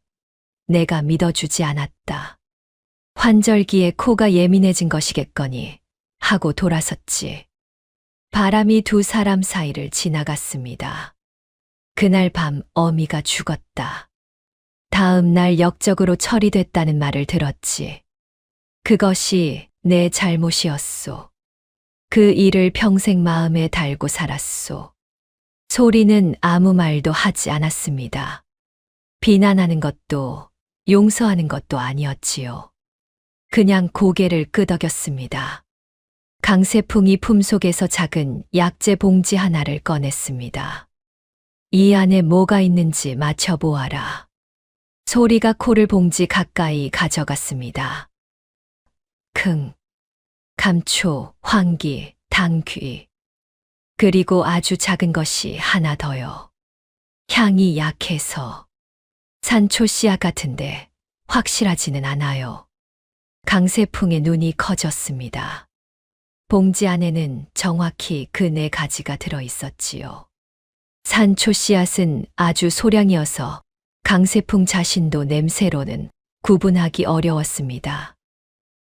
내가 믿어주지 않았다. 환절기에 코가 예민해진 것이겠거니 하고 돌아섰지. 바람이 2 사람 사이를 지나갔습니다. 그날 밤 어미가 죽었다. 다음 날 역적으로 처리됐다는 말을 들었지. 그것이 내 잘못이었소. 그 일을 평생 마음에 달고 살았소. 소리는 아무 말도 하지 않았습니다. 비난하는 것도 용서하는 것도 아니었지요. 그냥 고개를 끄덕였습니다. 강세풍이 품속에서 작은 약재 봉지 하나를 꺼냈습니다. 이 안에 뭐가 있는지 맞춰보아라. 소리가 코를 봉지 가까이 가져갔습니다. 감초, 황기, 당귀. 그리고 아주 작은 것이 하나 더요. 향이 약해서 산초 씨앗 같은데 확실하지는 않아요. 강세풍의 눈이 커졌습니다. 봉지 안에는 정확히 그 4가지가 들어 있었지요. 산초 씨앗은 아주 소량이어서 강세풍 자신도 냄새로는 구분하기 어려웠습니다.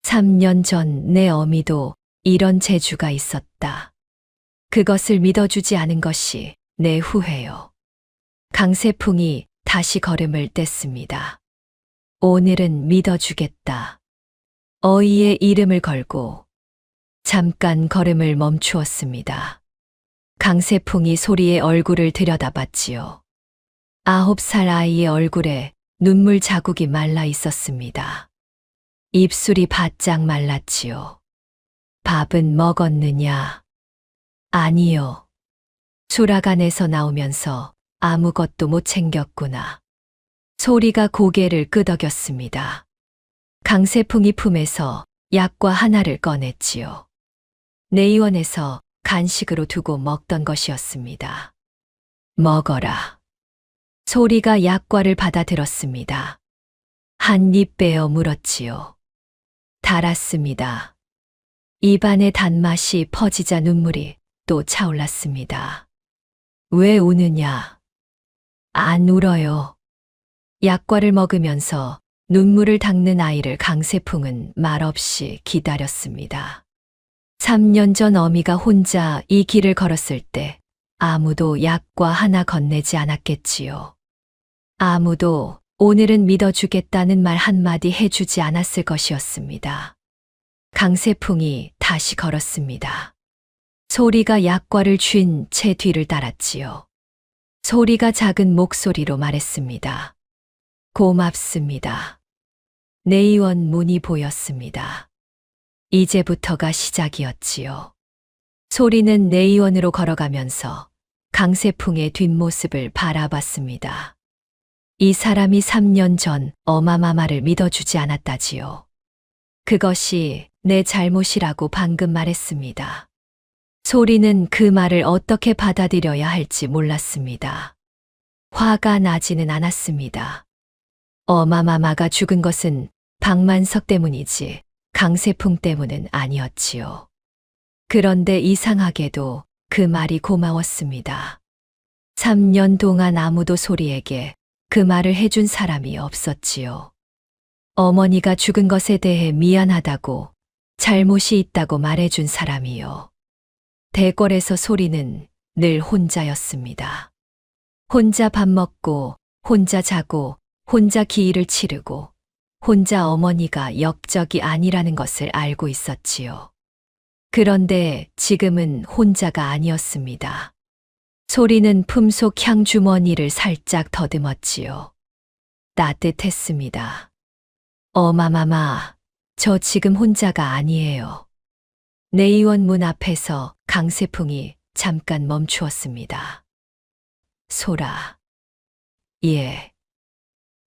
3년 전 내 어미도 이런 재주가 있었다. 그것을 믿어주지 않은 것이 내 후회요. 강세풍이 다시 걸음을 뗐습니다. 오늘은 믿어주겠다. 어이의 이름을 걸고 잠깐 걸음을 멈추었습니다. 강세풍이 소리의 얼굴을 들여다봤지요. 9살 아이의 얼굴에 눈물 자국이 말라 있었습니다. 입술이 바짝 말랐지요. 밥은 먹었느냐? 아니요. 수라간에서 나오면서 아무것도 못 챙겼구나. 소리가 고개를 끄덕였습니다. 강세풍이 품에서 약과 하나를 꺼냈지요. 내의원에서 간식으로 두고 먹던 것이었습니다. 먹어라. 소리가 약과를 받아들었습니다. 한 입 빼어 물었지요. 달았습니다. 입안의 단맛이 퍼지자 눈물이 또 차올랐습니다. 왜 우느냐? 안 울어요. 약과를 먹으면서 눈물을 닦는 아이를 강세풍은 말없이 기다렸습니다. 3년 전 어미가 혼자 이 길을 걸었을 때 아무도 약과 하나 건네지 않았겠지요. 아무도 오늘은 믿어주겠다는 말 한마디 해주지 않았을 것이었습니다. 강세풍이 다시 걸었습니다. 소리가 약과를 쥔 채 뒤를 따랐지요. 소리가 작은 목소리로 말했습니다. 고맙습니다. 내의원 문이 보였습니다. 이제부터가 시작이었지요. 소리는 내의원으로 걸어가면서 강세풍의 뒷모습을 바라봤습니다. 이 사람이 3년 전 어마마마를 믿어주지 않았다지요. 그것이 내 잘못이라고 방금 말했습니다. 소리는 그 말을 어떻게 받아들여야 할지 몰랐습니다. 화가 나지는 않았습니다. 어마마마가 죽은 것은 박만석 때문이지 강세풍 때문은 아니었지요. 그런데 이상하게도 그 말이 고마웠습니다. 3년 동안 아무도 소리에게 그 말을 해준 사람이 없었지요. 어머니가 죽은 것에 대해 미안하다고, 잘못이 있다고 말해준 사람이요. 대궐에서 소리는 늘 혼자였습니다. 혼자 밥 먹고, 혼자 자고, 혼자 기일을 치르고, 혼자 어머니가 역적이 아니라는 것을 알고 있었지요. 그런데 지금은 혼자가 아니었습니다. 소리는 품속 향주머니를 살짝 더듬었지요. 따뜻했습니다. 어마마마, 저 지금 혼자가 아니에요. 내의원 문 앞에서 강세풍이 잠깐 멈추었습니다. 소라. 예.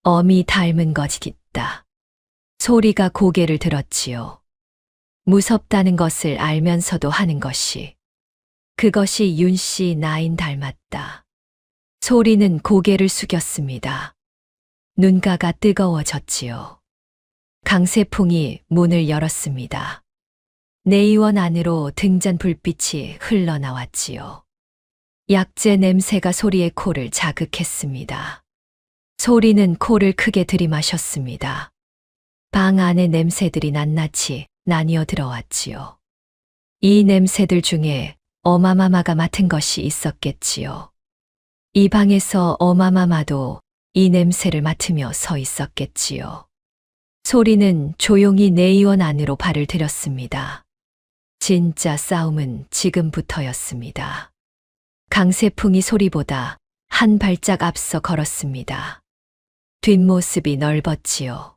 어미 닮은 것이 있다. 소리가 고개를 들었지요. 무섭다는 것을 알면서도 하는 것이. 그것이 윤씨 나인 닮았다. 소리는 고개를 숙였습니다. 눈가가 뜨거워졌지요. 강세풍이 문을 열었습니다. 내의원 안으로 등잔 불빛이 흘러나왔지요. 약재 냄새가 소리의 코를 자극했습니다. 소리는 코를 크게 들이마셨습니다. 방 안의 냄새들이 낱낱이 나뉘어 들어왔지요. 이 냄새들 중에 어마마마가 맡은 것이 있었겠지요. 이 방에서 어마마마도 이 냄새를 맡으며 서 있었겠지요. 소리는 조용히 내의원 안으로 발을 들였습니다. 진짜 싸움은 지금부터였습니다. 강세풍이 소리보다 한 발짝 앞서 걸었습니다. 뒷모습이 넓었지요.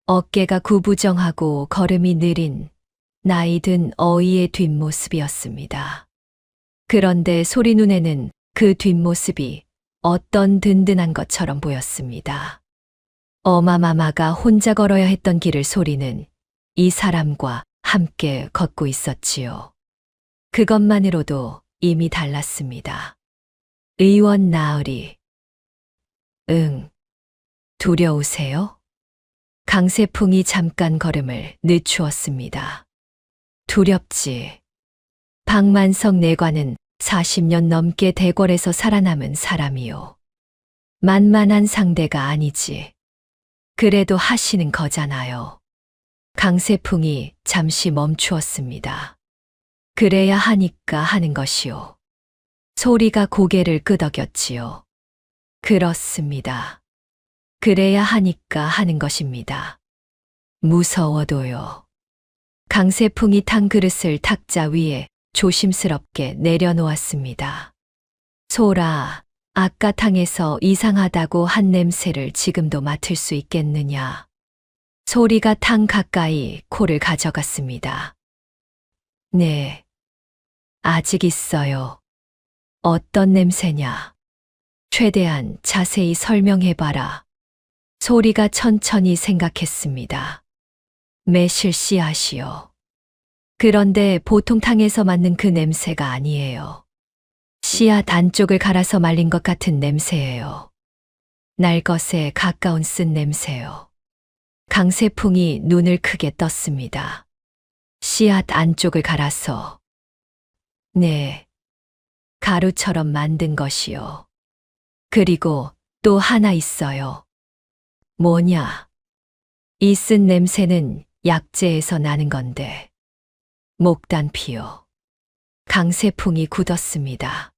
어깨가 구부정하고 걸음이 느린 나이 든 어이의 뒷모습이었습니다. 그런데 소리 눈에는 그 뒷모습이 어떤 든든한 것처럼 보였습니다. 어마마마가 혼자 걸어야 했던 길을 소리는 이 사람과 함께 걷고 있었지요. 그것만으로도 이미 달랐습니다. 의원 나으리. 응. 두려우세요? 강세풍이 잠깐 걸음을 늦추었습니다. 두렵지. 박만석 내관은 40년 넘게 대궐에서 살아남은 사람이요. 만만한 상대가 아니지. 그래도 하시는 거잖아요. 강세풍이 잠시 멈추었습니다. 그래야 하니까 하는 것이요. 소리가 고개를 끄덕였지요. 그렇습니다. 그래야 하니까 하는 것입니다. 무서워도요. 강세풍이 탕 그릇을 탁자 위에 조심스럽게 내려놓았습니다. 소라, 아까 탕에서 이상하다고 한 냄새를 지금도 맡을 수 있겠느냐. 소리가 탕 가까이 코를 가져갔습니다. 네. 아직 있어요. 어떤 냄새냐. 최대한 자세히 설명해봐라. 소리가 천천히 생각했습니다. 매실 씨앗이요. 그런데 보통 탕에서 맡는 그 냄새가 아니에요. 씨앗 안쪽을 갈아서 말린 것 같은 냄새예요. 날 것에 가까운 쓴 냄새요. 강세풍이 눈을 크게 떴습니다. 씨앗 안쪽을 갈아서. 네. 가루처럼 만든 것이요. 그리고 또 하나 있어요. 뭐냐? 이 쓴 냄새는 약재에서 나는 건데. 목단 피요. 강세풍이 굳었습니다.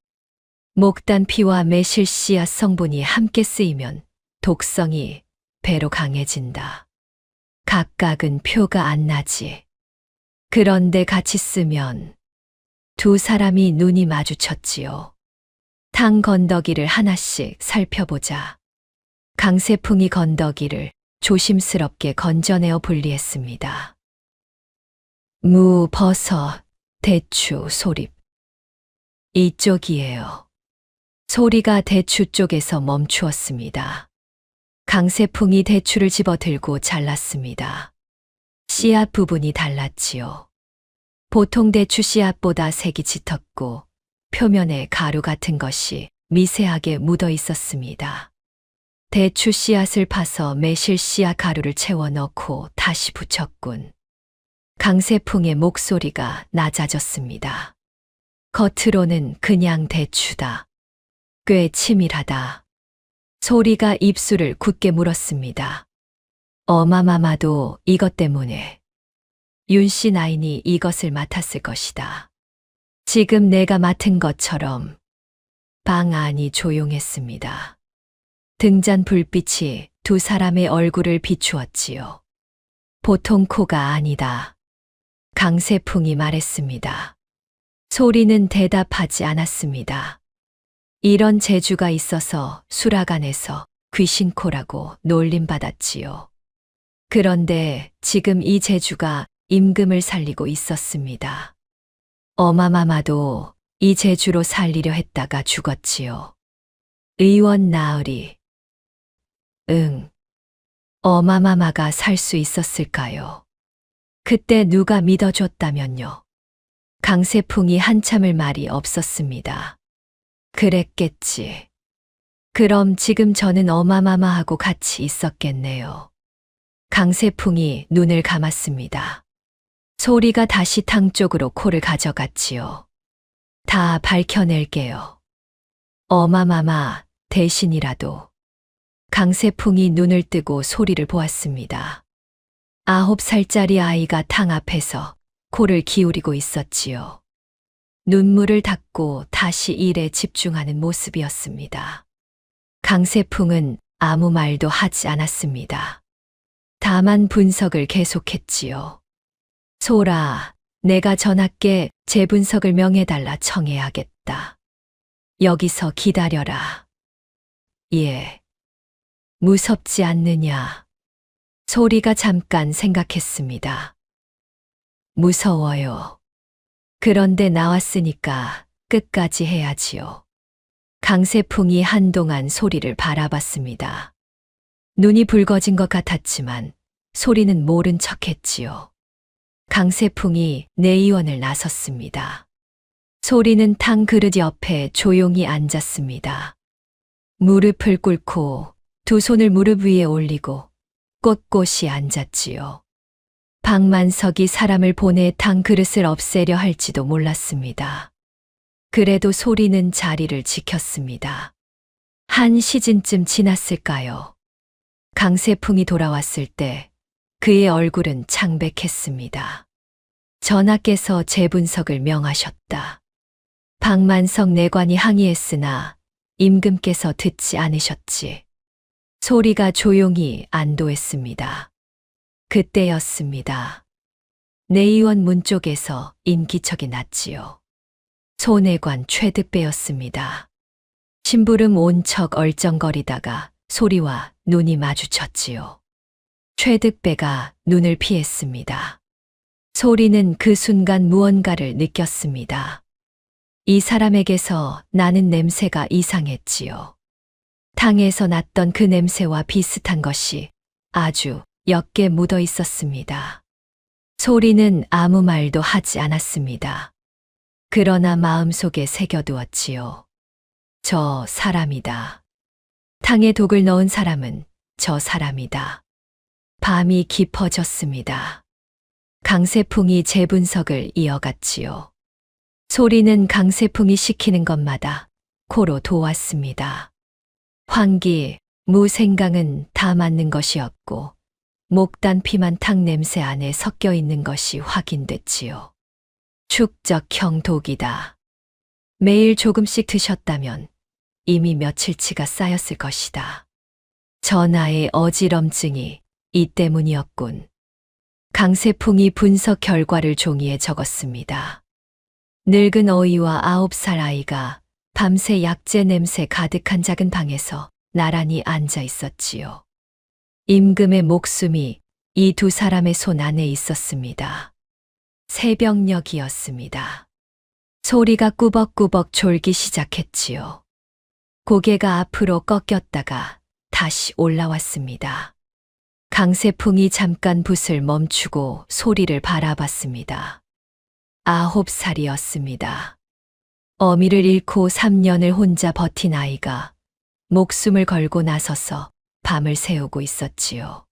목단 피와 매실 씨앗 성분이 함께 쓰이면 독성이 배로 강해진다. 각각은 표가 안 나지. 그런데 같이 쓰면 두 사람이 눈이 마주쳤지요. 탕 건더기를 하나씩 살펴보자. 강세풍이 건더기를 조심스럽게 건져내어 분리했습니다. 무, 버섯, 대추, 소립. 이쪽이에요. 소리가 대추 쪽에서 멈추었습니다. 강세풍이 대추를 집어들고 잘랐습니다. 씨앗 부분이 달랐지요. 보통 대추 씨앗보다 색이 짙었고 표면에 가루 같은 것이 미세하게 묻어 있었습니다. 대추 씨앗을 파서 매실 씨앗 가루를 채워 넣고 다시 붙였군. 강세풍의 목소리가 낮아졌습니다. 겉으로는 그냥 대추다. 꽤 치밀하다. 소리가 입술을 굳게 물었습니다. 어마마마도 이것 때문에 윤씨 나인이 이것을 맡았을 것이다. 지금 내가 맡은 것처럼 방 안이 조용했습니다. 등잔 불빛이 두 사람의 얼굴을 비추었지요. 보통 코가 아니다. 강세풍이 말했습니다. 소리는 대답하지 않았습니다. 이런 재주가 있어서 수라간에서 귀신코라고 놀림받았지요. 그런데 지금 이 재주가 임금을 살리고 있었습니다. 어마마마도 이 재주로 살리려 했다가 죽었지요. 의원 나으리. 응. 어마마마가 살 수 있었을까요? 그때 누가 믿어줬다면요. 강세풍이 한참을 말이 없었습니다. 그랬겠지. 그럼 지금 저는 어마마마하고 같이 있었겠네요. 강세풍이 눈을 감았습니다. 소리가 다시 탕 쪽으로 코를 가져갔지요. 다 밝혀낼게요. 어마마마 대신이라도. 강세풍이 눈을 뜨고 소리를 보았습니다. 9살짜리 아이가 탕 앞에서 코를 기울이고 있었지요. 눈물을 닦고 다시 일에 집중하는 모습이었습니다. 강세풍은 아무 말도 하지 않았습니다. 다만 분석을 계속했지요. 소라, 내가 전하께 재분석을 명해달라 청해야겠다. 여기서 기다려라. 예. 무섭지 않느냐. 소리가 잠깐 생각했습니다. 무서워요. 그런데 나왔으니까 끝까지 해야지요. 강세풍이 한동안 소리를 바라봤습니다. 눈이 붉어진 것 같았지만 소리는 모른 척했지요. 강세풍이 내의원을 나섰습니다. 소리는 탕 그릇 옆에 조용히 앉았습니다. 무릎을 꿇고 두 손을 무릎 위에 올리고 꼿꼿이 앉았지요. 박만석이 사람을 보내 탕 그릇을 없애려 할지도 몰랐습니다. 그래도 소리는 자리를 지켰습니다. 한 시즌쯤 지났을까요? 강세풍이 돌아왔을 때 그의 얼굴은 창백했습니다. 전하께서 재분석을 명하셨다. 박만석 내관이 항의했으나 임금께서 듣지 않으셨지. 소리가 조용히 안도했습니다. 그때였습니다. 내의원 문 쪽에서 인기척이 났지요. 소내관 최득배였습니다. 심부름 온 척 얼쩡거리다가 소리와 눈이 마주쳤지요. 최득배가 눈을 피했습니다. 소리는 그 순간 무언가를 느꼈습니다. 이 사람에게서 나는 냄새가 이상했지요. 탕에서 났던 그 냄새와 비슷한 것이 아주 옅게 묻어 있었습니다. 소리는 아무 말도 하지 않았습니다. 그러나 마음속에 새겨두었지요. 저 사람이다. 탕에 독을 넣은 사람은 저 사람이다. 밤이 깊어졌습니다. 강세풍이 재분석을 이어갔지요. 소리는 강세풍이 시키는 것마다 코로 도왔습니다. 환기, 무생강은 다 맞는 것이었고 목단 피만 탕 냄새 안에 섞여 있는 것이 확인됐지요. 축적형 독이다. 매일 조금씩 드셨다면 이미 며칠치가 쌓였을 것이다. 전하의 어지럼증이 이 때문이었군. 강세풍이 분석 결과를 종이에 적었습니다. 늙은 어이와 9살 아이가 밤새 약재 냄새 가득한 작은 방에서 나란히 앉아 있었지요. 임금의 목숨이 이 두 사람의 손 안에 있었습니다. 새벽녘이었습니다. 소리가 꾸벅꾸벅 졸기 시작했지요. 고개가 앞으로 꺾였다가 다시 올라왔습니다. 강세풍이 잠깐 붓을 멈추고 소리를 바라봤습니다. 9살이었습니다. 어미를 잃고 3년을 혼자 버틴 아이가 목숨을 걸고 나서서 밤을 새우고 있었지요.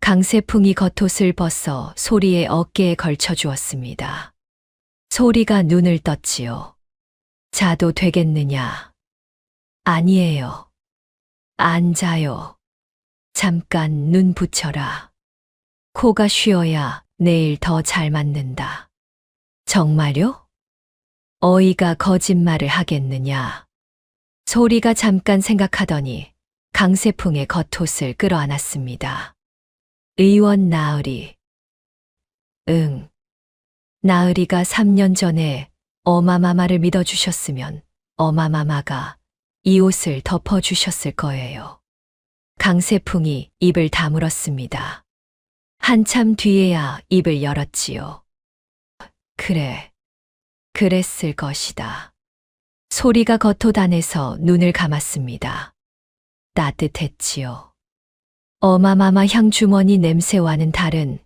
강세풍이 겉옷을 벗어 소리의 어깨에 걸쳐 주었습니다. 소리가 눈을 떴지요. 자도 되겠느냐? 아니에요. 앉아요. 잠깐 눈 붙여라. 코가 쉬어야 내일 더 잘 맞는다. 정말요? 어이가 거짓말을 하겠느냐? 소리가 잠깐 생각하더니 강세풍의 겉옷을 끌어안았습니다. 의원 나으리. 응. 나으리가 3년 전에 어마마마를 믿어주셨으면 어마마마가 이 옷을 덮어주셨을 거예요. 강세풍이 입을 다물었습니다. 한참 뒤에야 입을 열었지요. 그래. 그랬을 것이다. 소리가 겉옷 안에서 눈을 감았습니다. 따뜻했지요. 어마마마 향주머니 냄새와는 다른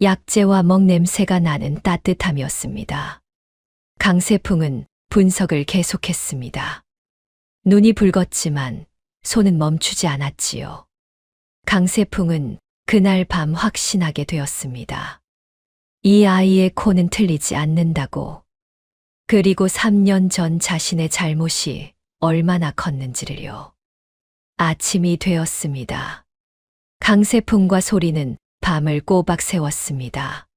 약재와 먹 냄새가 나는 따뜻함이었습니다. 강세풍은 분석을 계속했습니다. 눈이 붉었지만 손은 멈추지 않았지요. 강세풍은 그날 밤 확신하게 되었습니다. 이 아이의 코는 틀리지 않는다고. 그리고 3년 전 자신의 잘못이 얼마나 컸는지를요. 아침이 되었습니다. 강세풍과 소리는 밤을 꼬박 새웠습니다.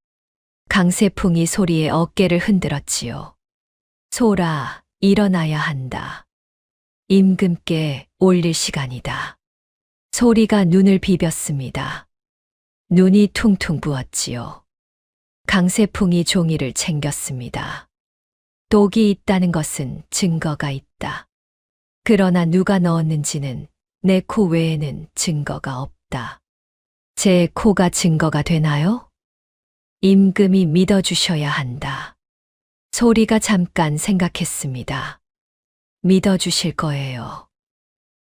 강세풍이 소리의 어깨를 흔들었지요. 소라, 일어나야 한다. 임금께 올릴 시간이다. 소리가 눈을 비볐습니다. 눈이 퉁퉁 부었지요. 강세풍이 종이를 챙겼습니다. 독이 있다는 것은 증거가 있다. 그러나 누가 넣었는지는 내 코 외에는 증거가 없다. 제 코가 증거가 되나요? 임금이 믿어주셔야 한다. 소리가 잠깐 생각했습니다. 믿어주실 거예요.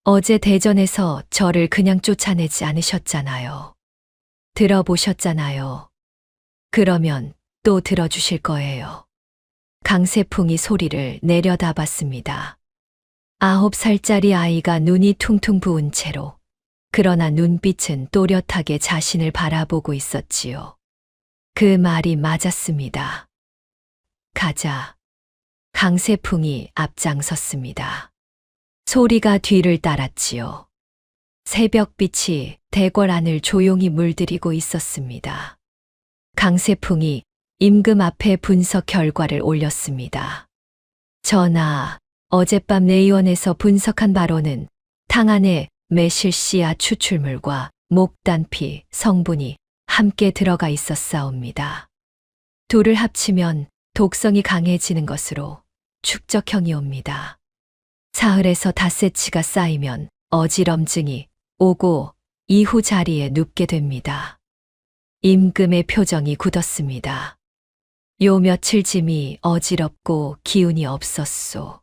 어제 대전에서 저를 그냥 쫓아내지 않으셨잖아요. 들어보셨잖아요. 그러면 또 들어주실 거예요. 강세풍이 소리를 내려다봤습니다. 9살짜리 아이가 눈이 퉁퉁 부은 채로, 그러나 눈빛은 또렷하게 자신을 바라보고 있었지요. 그 말이 맞았습니다. 가자. 강세풍이 앞장섰습니다. 소리가 뒤를 따랐지요. 새벽빛이 대궐 안을 조용히 물들이고 있었습니다. 강세풍이 임금 앞에 분석 결과를 올렸습니다. 전하, 어젯밤 내의원에서 분석한 바로는 탕 안에 매실씨앗 추출물과 목단피 성분이 함께 들어가 있었사옵니다. 둘을 합치면 독성이 강해지는 것으로 축적형이 옵니다. 사흘에서 닷새치가 쌓이면 어지럼증이 오고 이후 자리에 눕게 됩니다. 임금의 표정이 굳었습니다. 요 며칠 짐이 어지럽고 기운이 없었소.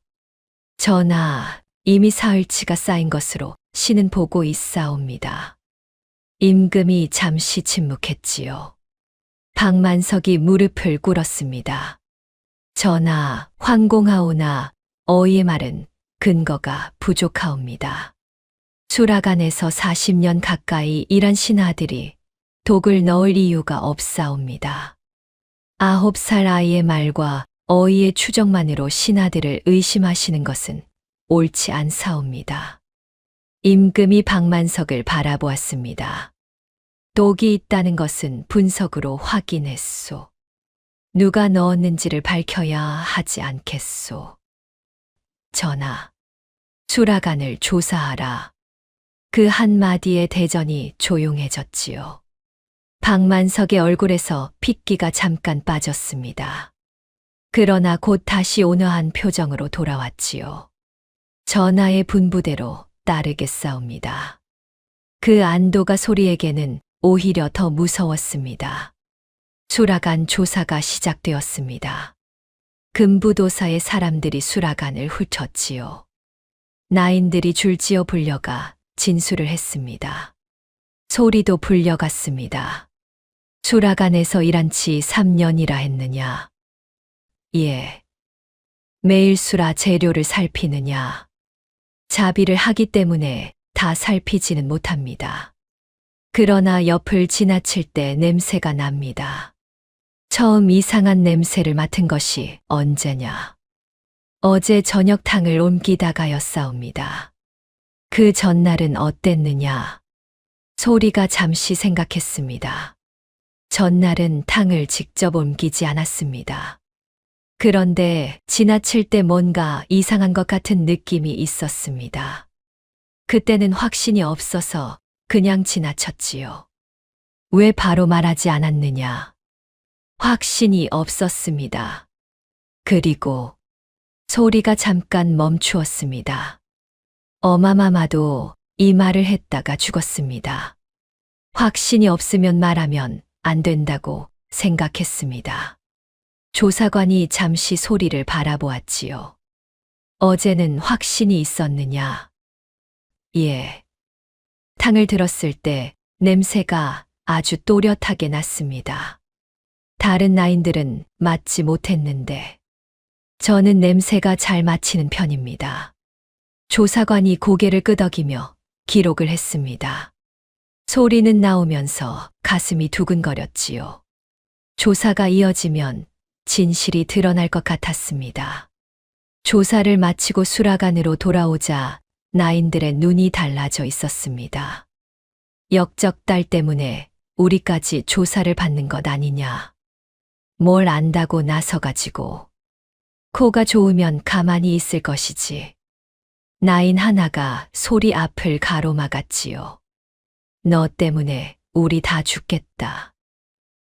전하, 이미 사흘치가 쌓인 것으로 신은 보고 있사옵니다. 임금이 잠시 침묵했지요. 박만석이 무릎을 꿇었습니다. 전하, 황공하오나 어이의 말은 근거가 부족하옵니다. 수라간에서 40년 가까이 일한 신하들이 독을 넣을 이유가 없사옵니다. 9살 아이의 말과 어이의 추정만으로 신하들을 의심하시는 것은 옳지 않사옵니다. 임금이 박만석을 바라보았습니다. 독이 있다는 것은 분석으로 확인했소. 누가 넣었는지를 밝혀야 하지 않겠소. 전하, 수라간을 조사하라. 그 한마디에 대전이 조용해졌지요. 박만석의 얼굴에서 핏기가 잠깐 빠졌습니다. 그러나 곧 다시 온화한 표정으로 돌아왔지요. 전하의 분부대로 따르겠사옵니다. 그 안도가 소리에게는 오히려 더 무서웠습니다. 수라간 조사가 시작되었습니다. 금부도사의 사람들이 수라간을 훑었지요. 나인들이 줄지어 불려가 진술을 했습니다. 소리도 불려갔습니다. 수라간에서 일한 지 3년이라 했느냐? 예. 매일 수라 재료를 살피느냐? 자비를 하기 때문에 다 살피지는 못합니다. 그러나 옆을 지나칠 때 냄새가 납니다. 처음 이상한 냄새를 맡은 것이 언제냐? 어제 저녁탕을 옮기다가였사옵니다. 그 전날은 어땠느냐? 소리가 잠시 생각했습니다. 전날은 탕을 직접 옮기지 않았습니다. 그런데 지나칠 때 뭔가 이상한 것 같은 느낌이 있었습니다. 그때는 확신이 없어서 그냥 지나쳤지요. 왜 바로 말하지 않았느냐? 확신이 없었습니다. 그리고 소리가 잠깐 멈추었습니다. 어마마마도 이 말을 했다가 죽었습니다. 확신이 없으면 말하면 안 된다고 생각했습니다. 조사관이 잠시 소리를 바라보았지요. 어제는 확신이 있었느냐? 예. 탕을 들었을 때 냄새가 아주 또렷하게 났습니다. 다른 나인들은 맡지 못했는데 저는 냄새가 잘 맡히는 편입니다. 조사관이 고개를 끄덕이며 기록을 했습니다. 소리는 나오면서 가슴이 두근거렸지요. 조사가 이어지면 진실이 드러날 것 같았습니다. 조사를 마치고 수라간으로 돌아오자 나인들의 눈이 달라져 있었습니다. 역적달 때문에 우리까지 조사를 받는 것 아니냐. 뭘 안다고 나서가지고. 코가 좋으면 가만히 있을 것이지. 나인 하나가 소리 앞을 가로막았지요. 너 때문에 우리 다 죽겠다.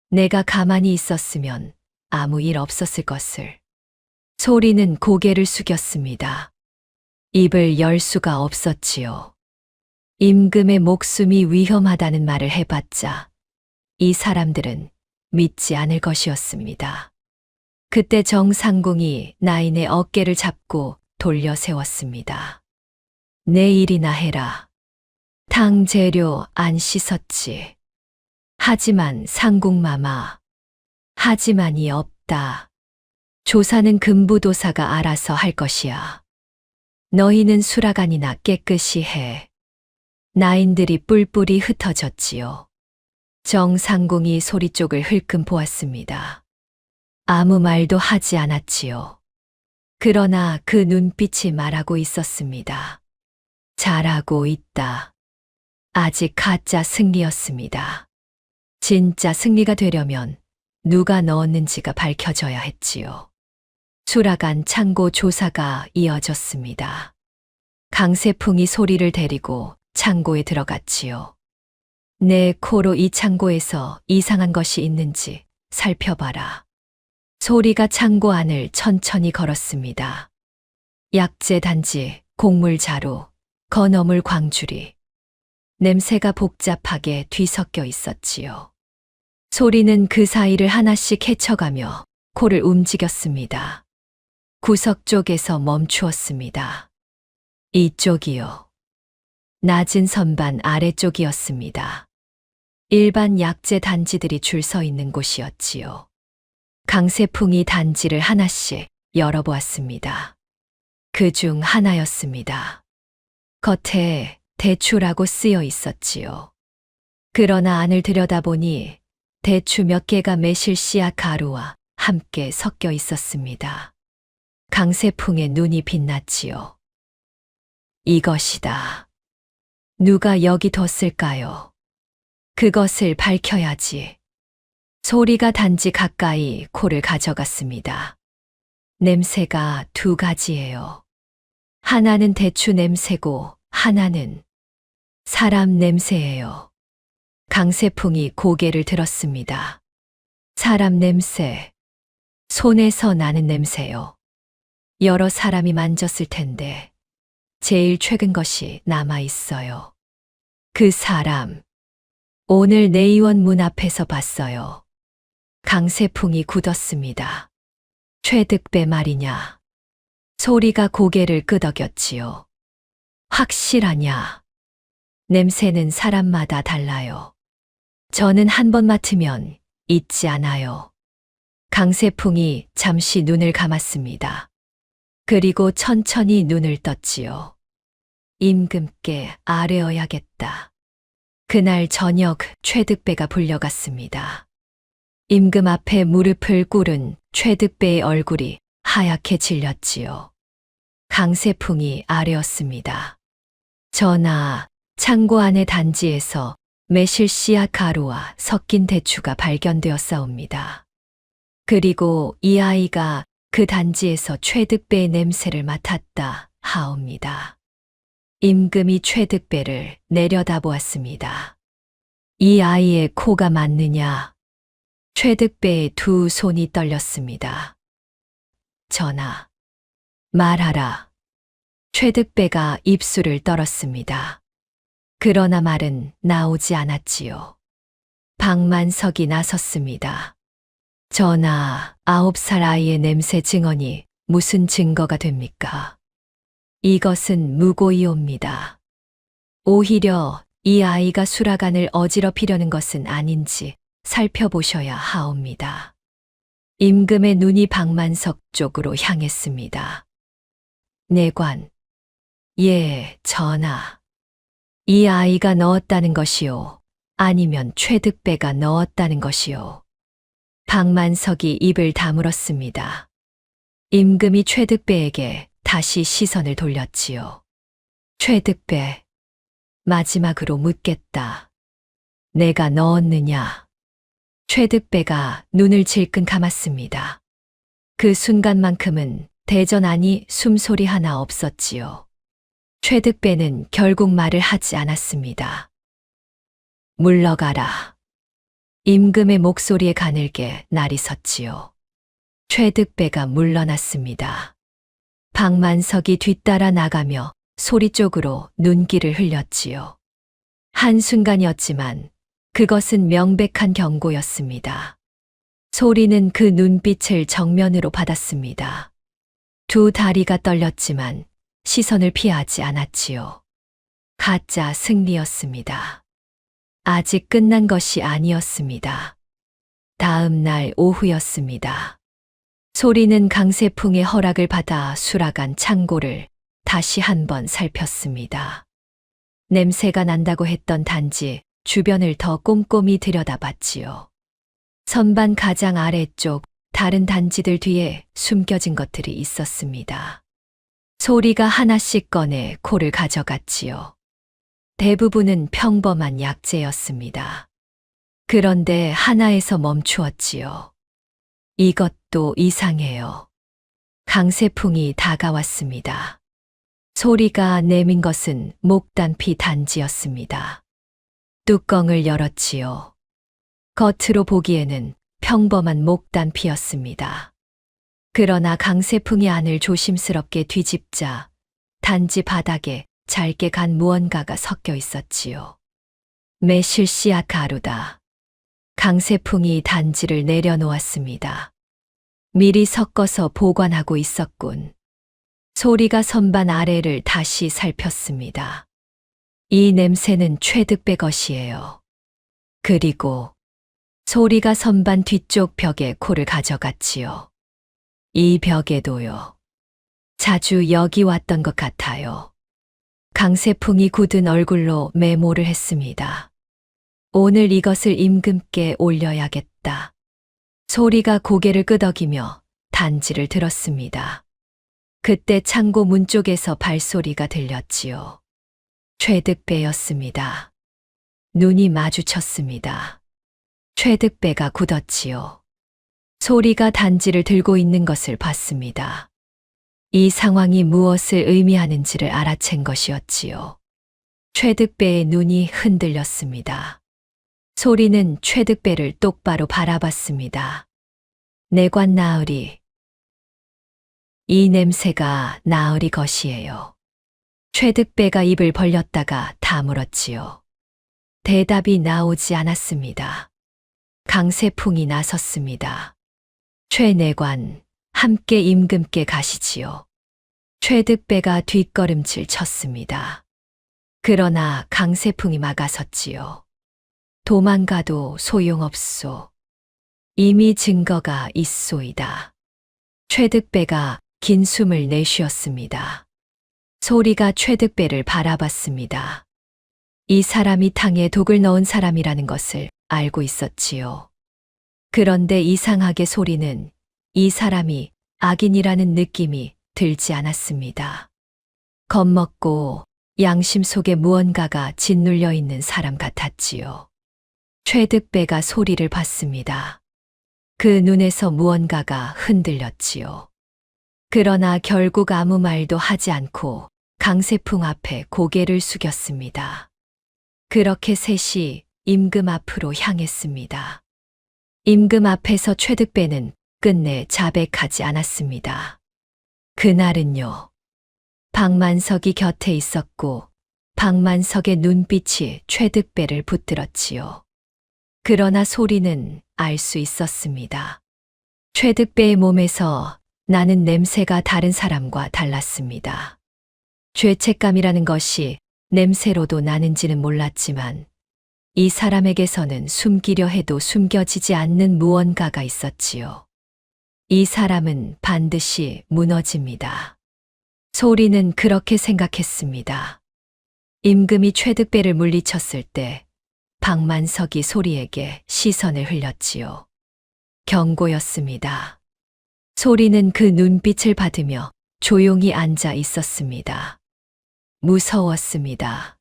내가 가만히 있었으면 아무 일 없었을 것을. 소리는 고개를 숙였습니다. 입을 열 수가 없었지요. 임금의 목숨이 위험하다는 말을 해봤자 이 사람들은 믿지 않을 것이었습니다. 그때 정상궁이 나인의 어깨를 잡고 돌려 세웠습니다. 내 일이나 해라. 탕 재료 안 씻었지. 하지만 상궁마마. 하지만이 없다. 조사는 금부도사가 알아서 할 것이야. 너희는 수라간이나 깨끗이 해. 나인들이 뿔뿔이 흩어졌지요. 정상궁이 소리 쪽을 흘끔 보았습니다. 아무 말도 하지 않았지요. 그러나 그 눈빛이 말하고 있었습니다. 잘하고 있다. 아직 가짜 승리였습니다. 진짜 승리가 되려면 누가 넣었는지가 밝혀져야 했지요. 수라간 창고 조사가 이어졌습니다. 강세풍이 소리를 데리고 창고에 들어갔지요. 내 코로 이 창고에서 이상한 것이 있는지 살펴봐라. 소리가 창고 안을 천천히 걸었습니다. 약재 단지 곡물 자루, 건어물 광주리. 냄새가 복잡하게 뒤섞여 있었지요. 소리는 그 사이를 하나씩 헤쳐가며 코를 움직였습니다. 구석 쪽에서 멈추었습니다. 이쪽이요. 낮은 선반 아래쪽이었습니다. 일반 약재 단지들이 줄 서 있는 곳이었지요. 강세풍이 단지를 하나씩 열어보았습니다. 그중 하나였습니다. 겉에 대추라고 쓰여 있었지요. 그러나 안을 들여다보니 대추 몇 개가 매실 씨앗 가루와 함께 섞여 있었습니다. 강세풍의 눈이 빛났지요. 이것이다. 누가 여기 뒀을까요? 그것을 밝혀야지. 소리가 단지 가까이 코를 가져갔습니다. 냄새가 두 가지예요. 하나는 대추 냄새고 하나는 사람 냄새예요. 강세풍이 고개를 들었습니다. 사람 냄새, 손에서 나는 냄새요. 여러 사람이 만졌을 텐데 제일 최근 것이 남아 있어요. 그 사람, 오늘 내의원 문 앞에서 봤어요. 강세풍이 굳었습니다. 최득배 말이냐? 소리가 고개를 끄덕였지요. 확실하냐? 냄새는 사람마다 달라요. 저는 한 번 맡으면 잊지 않아요. 강세풍이 잠시 눈을 감았습니다. 그리고 천천히 눈을 떴지요. 임금께 아뢰어야겠다. 그날 저녁 최득배가 불려갔습니다. 임금 앞에 무릎을 꿇은 최득배의 얼굴이 하얗게 질렸지요. 강세풍이 아뢰었습니다. 전하, 창고 안의 단지에서 매실 씨앗 가루와 섞인 대추가 발견되었사옵니다. 그리고 이 아이가 그 단지에서 최득배의 냄새를 맡았다 하옵니다. 임금이 최득배를 내려다보았습니다. 이 아이의 코가 맞느냐? 최득배의 두 손이 떨렸습니다. 전하, 말하라. 최득배가 입술을 떨었습니다. 그러나 말은 나오지 않았지요. 박만석이 나섰습니다. 전하, 9살 아이의 냄새 증언이 무슨 증거가 됩니까? 이것은 무고이옵니다. 오히려 이 아이가 수라간을 어지럽히려는 것은 아닌지 살펴보셔야 하옵니다. 임금의 눈이 박만석 쪽으로 향했습니다. 내관, 예, 전하. 이 아이가 넣었다는 것이요, 아니면 최득배가 넣었다는 것이요. 박만석이 입을 다물었습니다. 임금이 최득배에게 다시 시선을 돌렸지요. 최득배, 마지막으로 묻겠다. 내가 넣었느냐? 최득배가 눈을 질끈 감았습니다. 그 순간만큼은 대전 안이 숨소리 하나 없었지요. 최득배는 결국 말을 하지 않았습니다. 물러가라. 임금의 목소리에 가늘게 날이 섰지요. 최득배가 물러났습니다. 박만석이 뒤따라 나가며 소리 쪽으로 눈길을 흘렸지요. 한순간이었지만 그것은 명백한 경고였습니다. 소리는 그 눈빛을 정면으로 받았습니다. 두 다리가 떨렸지만 시선을 피하지 않았지요. 가짜 승리였습니다. 아직 끝난 것이 아니었습니다. 다음 날 오후였습니다. 소리는 강세풍의 허락을 받아 수라간 창고를 다시 한번 살폈습니다. 냄새가 난다고 했던 단지 주변을 더 꼼꼼히 들여다봤지요. 선반 가장 아래쪽 다른 단지들 뒤에 숨겨진 것들이 있었습니다. 소리가 하나씩 꺼내 코를 가져갔지요. 대부분은 평범한 약재였습니다. 그런데 하나에서 멈추었지요. 이것도 이상해요. 강세풍이 다가왔습니다. 소리가 내민 것은 목단피 단지였습니다. 뚜껑을 열었지요. 겉으로 보기에는 평범한 목단피였습니다. 그러나 강세풍이 안을 조심스럽게 뒤집자 단지 바닥에 잘게 간 무언가가 섞여 있었지요. 매실 씨앗 가루다. 강세풍이 단지를 내려놓았습니다. 미리 섞어서 보관하고 있었군. 소리가 선반 아래를 다시 살폈습니다. 이 냄새는 최득배 것이에요. 그리고 소리가 선반 뒤쪽 벽에 코를 가져갔지요. 이 벽에도요. 자주 여기 왔던 것 같아요. 강세풍이 굳은 얼굴로 메모를 했습니다. 오늘 이것을 임금께 올려야겠다. 소리가 고개를 끄덕이며 단지를 들었습니다. 그때 창고 문 쪽에서 발소리가 들렸지요. 최득배였습니다. 눈이 마주쳤습니다. 최득배가 굳었지요. 소리가 단지를 들고 있는 것을 봤습니다. 이 상황이 무엇을 의미하는지를 알아챈 것이었지요. 최득배의 눈이 흔들렸습니다. 소리는 최득배를 똑바로 바라봤습니다. 내관 나으리. 이 냄새가 나으리 것이에요. 최득배가 입을 벌렸다가 다물었지요. 대답이 나오지 않았습니다. 강세풍이 나섰습니다. 최내관, 함께 임금께 가시지요. 최득배가 뒷걸음질 쳤습니다. 그러나 강세풍이 막아섰지요. 도망가도 소용없소. 이미 증거가 있소이다. 최득배가 긴 숨을 내쉬었습니다. 소리가 최득배를 바라봤습니다. 이 사람이 탕에 독을 넣은 사람이라는 것을 알고 있었지요. 그런데 이상하게 소리는 이 사람이 악인이라는 느낌이 들지 않았습니다. 겁먹고 양심 속에 무언가가 짓눌려 있는 사람 같았지요. 최득배가 소리를 봤습니다. 그 눈에서 무언가가 흔들렸지요. 그러나 결국 아무 말도 하지 않고 강세풍 앞에 고개를 숙였습니다. 그렇게 셋이 임금 앞으로 향했습니다. 임금 앞에서 최득배는 끝내 자백하지 않았습니다. 그날은요. 박만석이 곁에 있었고 박만석의 눈빛이 최득배를 붙들었지요. 그러나 소리는 알 수 있었습니다. 최득배의 몸에서 나는 냄새가 다른 사람과 달랐습니다. 죄책감이라는 것이 냄새로도 나는지는 몰랐지만 이 사람에게서는 숨기려 해도 숨겨지지 않는 무언가가 있었지요. 이 사람은 반드시 무너집니다. 소리는 그렇게 생각했습니다. 임금이 최득배를 물리쳤을 때 박만석이 소리에게 시선을 흘렸지요. 경고였습니다. 소리는 그 눈빛을 받으며 조용히 앉아 있었습니다. 무서웠습니다.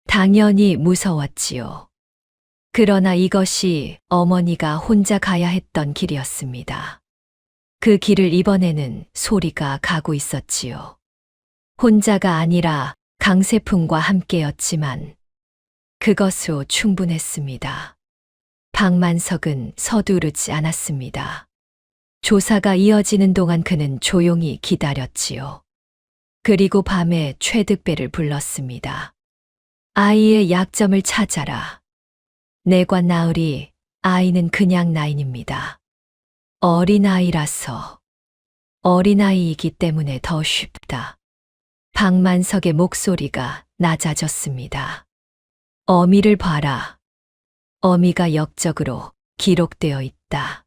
당연히 무서웠지요. 그러나 이것이 어머니가 혼자 가야 했던 길이었습니다. 그 길을 이번에는 소리가 가고 있었지요. 혼자가 아니라 강세풍과 함께였지만 그것으로 충분했습니다. 박만석은 서두르지 않았습니다. 조사가 이어지는 동안 그는 조용히 기다렸지요. 그리고 밤에 최득배를 불렀습니다. 아이의 약점을 찾아라. 내관 나으리, 아이는 그냥 나인입니다. 어린아이라서. 어린아이이기 때문에 더 쉽다. 박만석의 목소리가 낮아졌습니다. 어미를 봐라. 어미가 역적으로 기록되어 있다.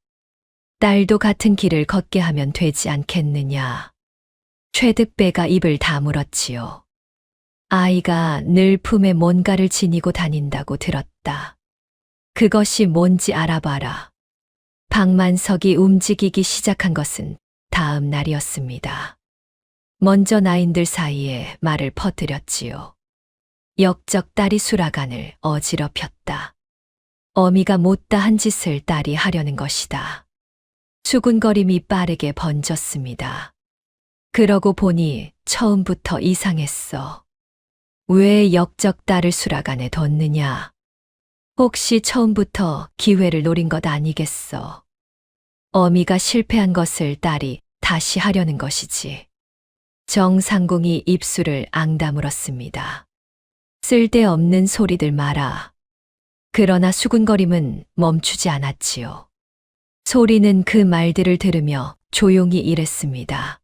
딸도 같은 길을 걷게 하면 되지 않겠느냐. 최득배가 입을 다물었지요. 아이가 늘 품에 뭔가를 지니고 다닌다고 들었다. 그것이 뭔지 알아봐라. 박만석이 움직이기 시작한 것은 다음 날이었습니다. 먼저 나인들 사이에 말을 퍼뜨렸지요. 역적 딸이 수라간을 어지럽혔다. 어미가 못다한 짓을 딸이 하려는 것이다. 수군거림이 빠르게 번졌습니다. 그러고 보니 처음부터 이상했어. 왜 역적 딸을 수라간에 뒀느냐? 혹시 처음부터 기회를 노린 것 아니겠어? 어미가 실패한 것을 딸이 다시 하려는 것이지. 정상공이 입술을 앙다물었습니다. 쓸데없는 소리들 마라. 그러나 수군거림은 멈추지 않았지요. 소리는 그 말들을 들으며 조용히 일했습니다.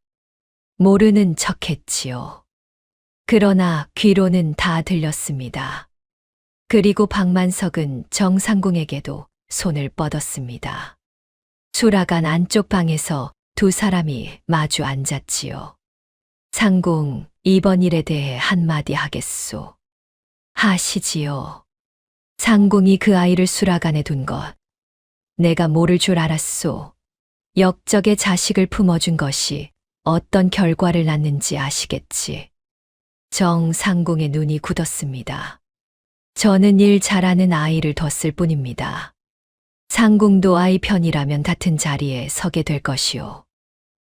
모르는 척했지요. 그러나 귀로는 다 들렸습니다. 그리고 박만석은 정상공에게도 손을 뻗었습니다. 수라간 안쪽 방에서 두 사람이 마주 앉았지요. 상공, 이번 일에 대해 한마디 하겠소. 하시지요. 상공이 그 아이를 수라간에 둔 것, 내가 모를 줄 알았소. 역적의 자식을 품어준 것이 어떤 결과를 낳는지 아시겠지. 정상공의 눈이 굳었습니다. 저는 일 잘하는 아이를 뒀을 뿐입니다. 상공도 아이 편이라면 같은 자리에 서게 될 것이오.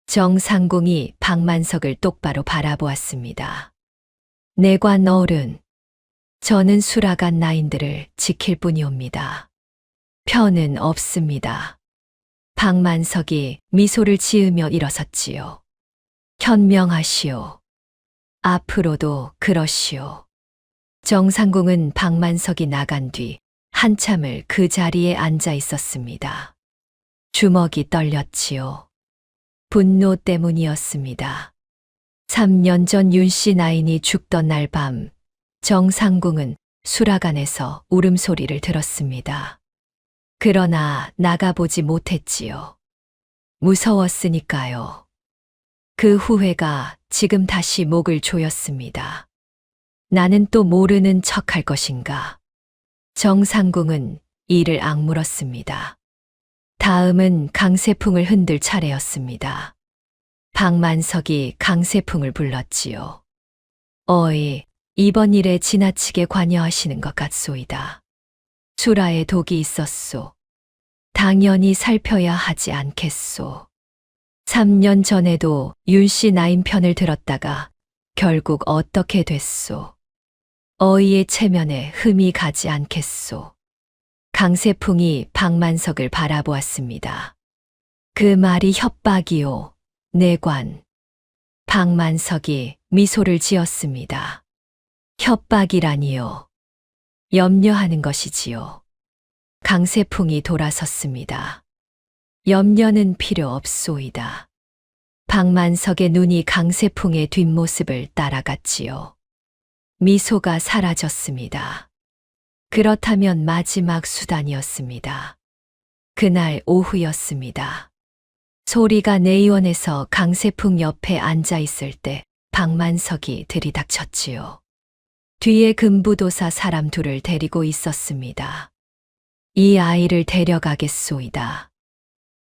정상공이 박만석을 똑바로 바라보았습니다. 내관 어른, 저는 수라간 나인들을 지킬 뿐이옵니다. 편은 없습니다. 박만석이 미소를 지으며 일어섰지요. 현명하시오. 앞으로도 그러시오. 정상공은 박만석이 나간 뒤 한참을 그 자리에 앉아 있었습니다. 주먹이 떨렸지요. 분노 때문이었습니다. 3년 전 윤씨 나인이 죽던 날 밤, 정상공은 수라간에서 울음소리를 들었습니다. 그러나 나가보지 못했지요. 무서웠으니까요. 그 후회가 지금 다시 목을 조였습니다. 나는 또 모르는 척할 것인가. 정상공은 이를 악물었습니다. 다음은 강세풍을 흔들 차례였습니다. 박만석이 강세풍을 불렀지요. 어이, 이번 일에 지나치게 관여하시는 것 같소이다. 수라에 독이 있었소. 당연히 살펴야 하지 않겠소. 3년 전에도 윤씨 나인 편을 들었다가 결국 어떻게 됐소. 어이의 체면에 흠이 가지 않겠소. 강세풍이 박만석을 바라보았습니다. 그 말이 협박이오, 내관. 박만석이 미소를 지었습니다. 협박이라니요. 염려하는 것이지요. 강세풍이 돌아섰습니다. 염려는 필요 없소이다. 박만석의 눈이 강세풍의 뒷모습을 따라갔지요. 미소가 사라졌습니다. 그렇다면 마지막 수단이었습니다. 그날 오후였습니다. 소리가 내의원에서 강세풍 옆에 앉아 있을 때 박만석이 들이닥쳤지요. 뒤에 금부도사 사람 둘을 데리고 있었습니다. 이 아이를 데려가겠소이다.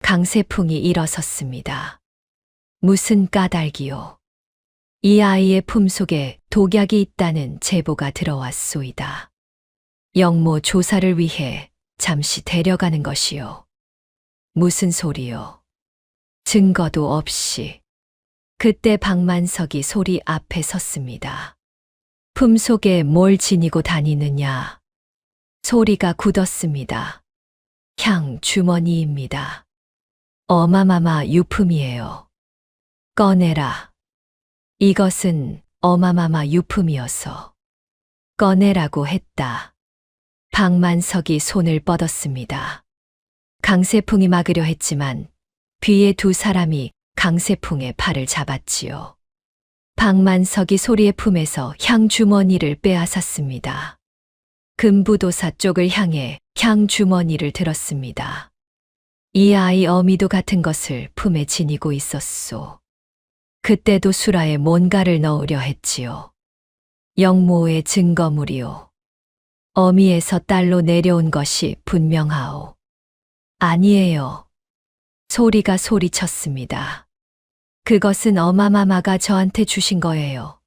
강세풍이 일어섰습니다. 무슨 까닭이요? 이 아이의 품속에 독약이 있다는 제보가 들어왔소이다. 영모 조사를 위해 잠시 데려가는 것이요. 무슨 소리요? 증거도 없이. 그때 박만석이 소리 앞에 섰습니다. 품속에 뭘 지니고 다니느냐? 소리가 굳었습니다. 향 주머니입니다. 어마마마 유품이에요. 꺼내라. 이것은 어마마마 유품이어서 꺼내라고 했다. 박만석이 손을 뻗었습니다. 강세풍이 막으려 했지만 뒤에 두 사람이 강세풍의 팔을 잡았지요. 박만석이 소리의 품에서 향 주머니를 빼앗았습니다. 금부도사 쪽을 향해 향 주머니를 들었습니다. 이 아이 어미도 같은 것을 품에 지니고 있었소. 그때도 수라에 뭔가를 넣으려 했지요. 영모의 증거물이요. 어미에서 딸로 내려온 것이 분명하오. 아니에요. 소리가 소리쳤습니다. 그것은 어마마마가 저한테 주신 거예요.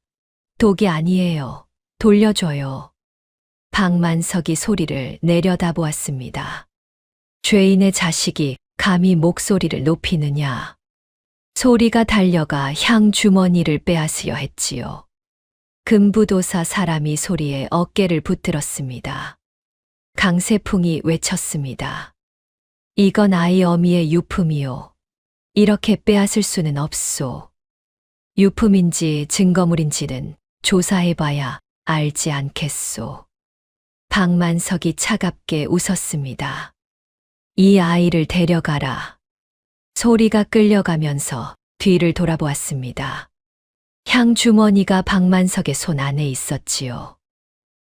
독이 아니에요. 돌려줘요. 박만석이 소리를 내려다보았습니다. 죄인의 자식이 감히 목소리를 높이느냐. 소리가 달려가 향 주머니를 빼앗으려 했지요. 금부도사 사람이 소리에 어깨를 붙들었습니다. 강세풍이 외쳤습니다. 이건 아이 어미의 유품이요. 이렇게 빼앗을 수는 없소. 유품인지 증거물인지는 조사해봐야 알지 않겠소. 박만석이 차갑게 웃었습니다. 이 아이를 데려가라. 소리가 끌려가면서 뒤를 돌아보았습니다. 향 주머니가 박만석의 손 안에 있었지요.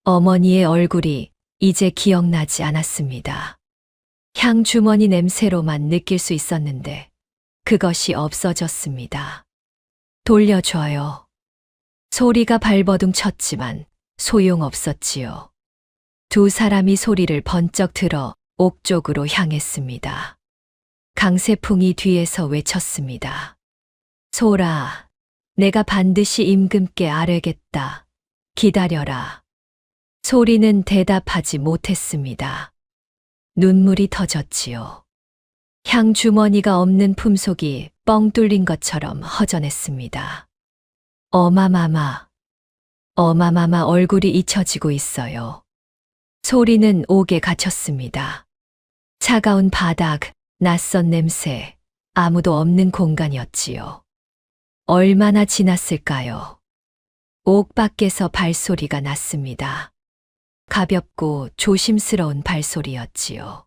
어머니의 얼굴이 이제 기억나지 않았습니다. 향 주머니 냄새로만 느낄 수 있었는데 그것이 없어졌습니다. 돌려줘요. 소리가 발버둥 쳤지만 소용없었지요. 두 사람이 소리를 번쩍 들어 옥 쪽으로 향했습니다. 강세풍이 뒤에서 외쳤습니다. 소라, 내가 반드시 임금께 아뢰겠다. 기다려라. 소리는 대답하지 못했습니다. 눈물이 터졌지요. 향 주머니가 없는 품속이 뻥 뚫린 것처럼 허전했습니다. 어마마마 얼굴이 잊혀지고 있어요. 소리는 옥에 갇혔습니다. 차가운 바닥, 낯선 냄새, 아무도 없는 공간이었지요. 얼마나 지났을까요? 옥 밖에서 발소리가 났습니다. 가볍고 조심스러운 발소리였지요.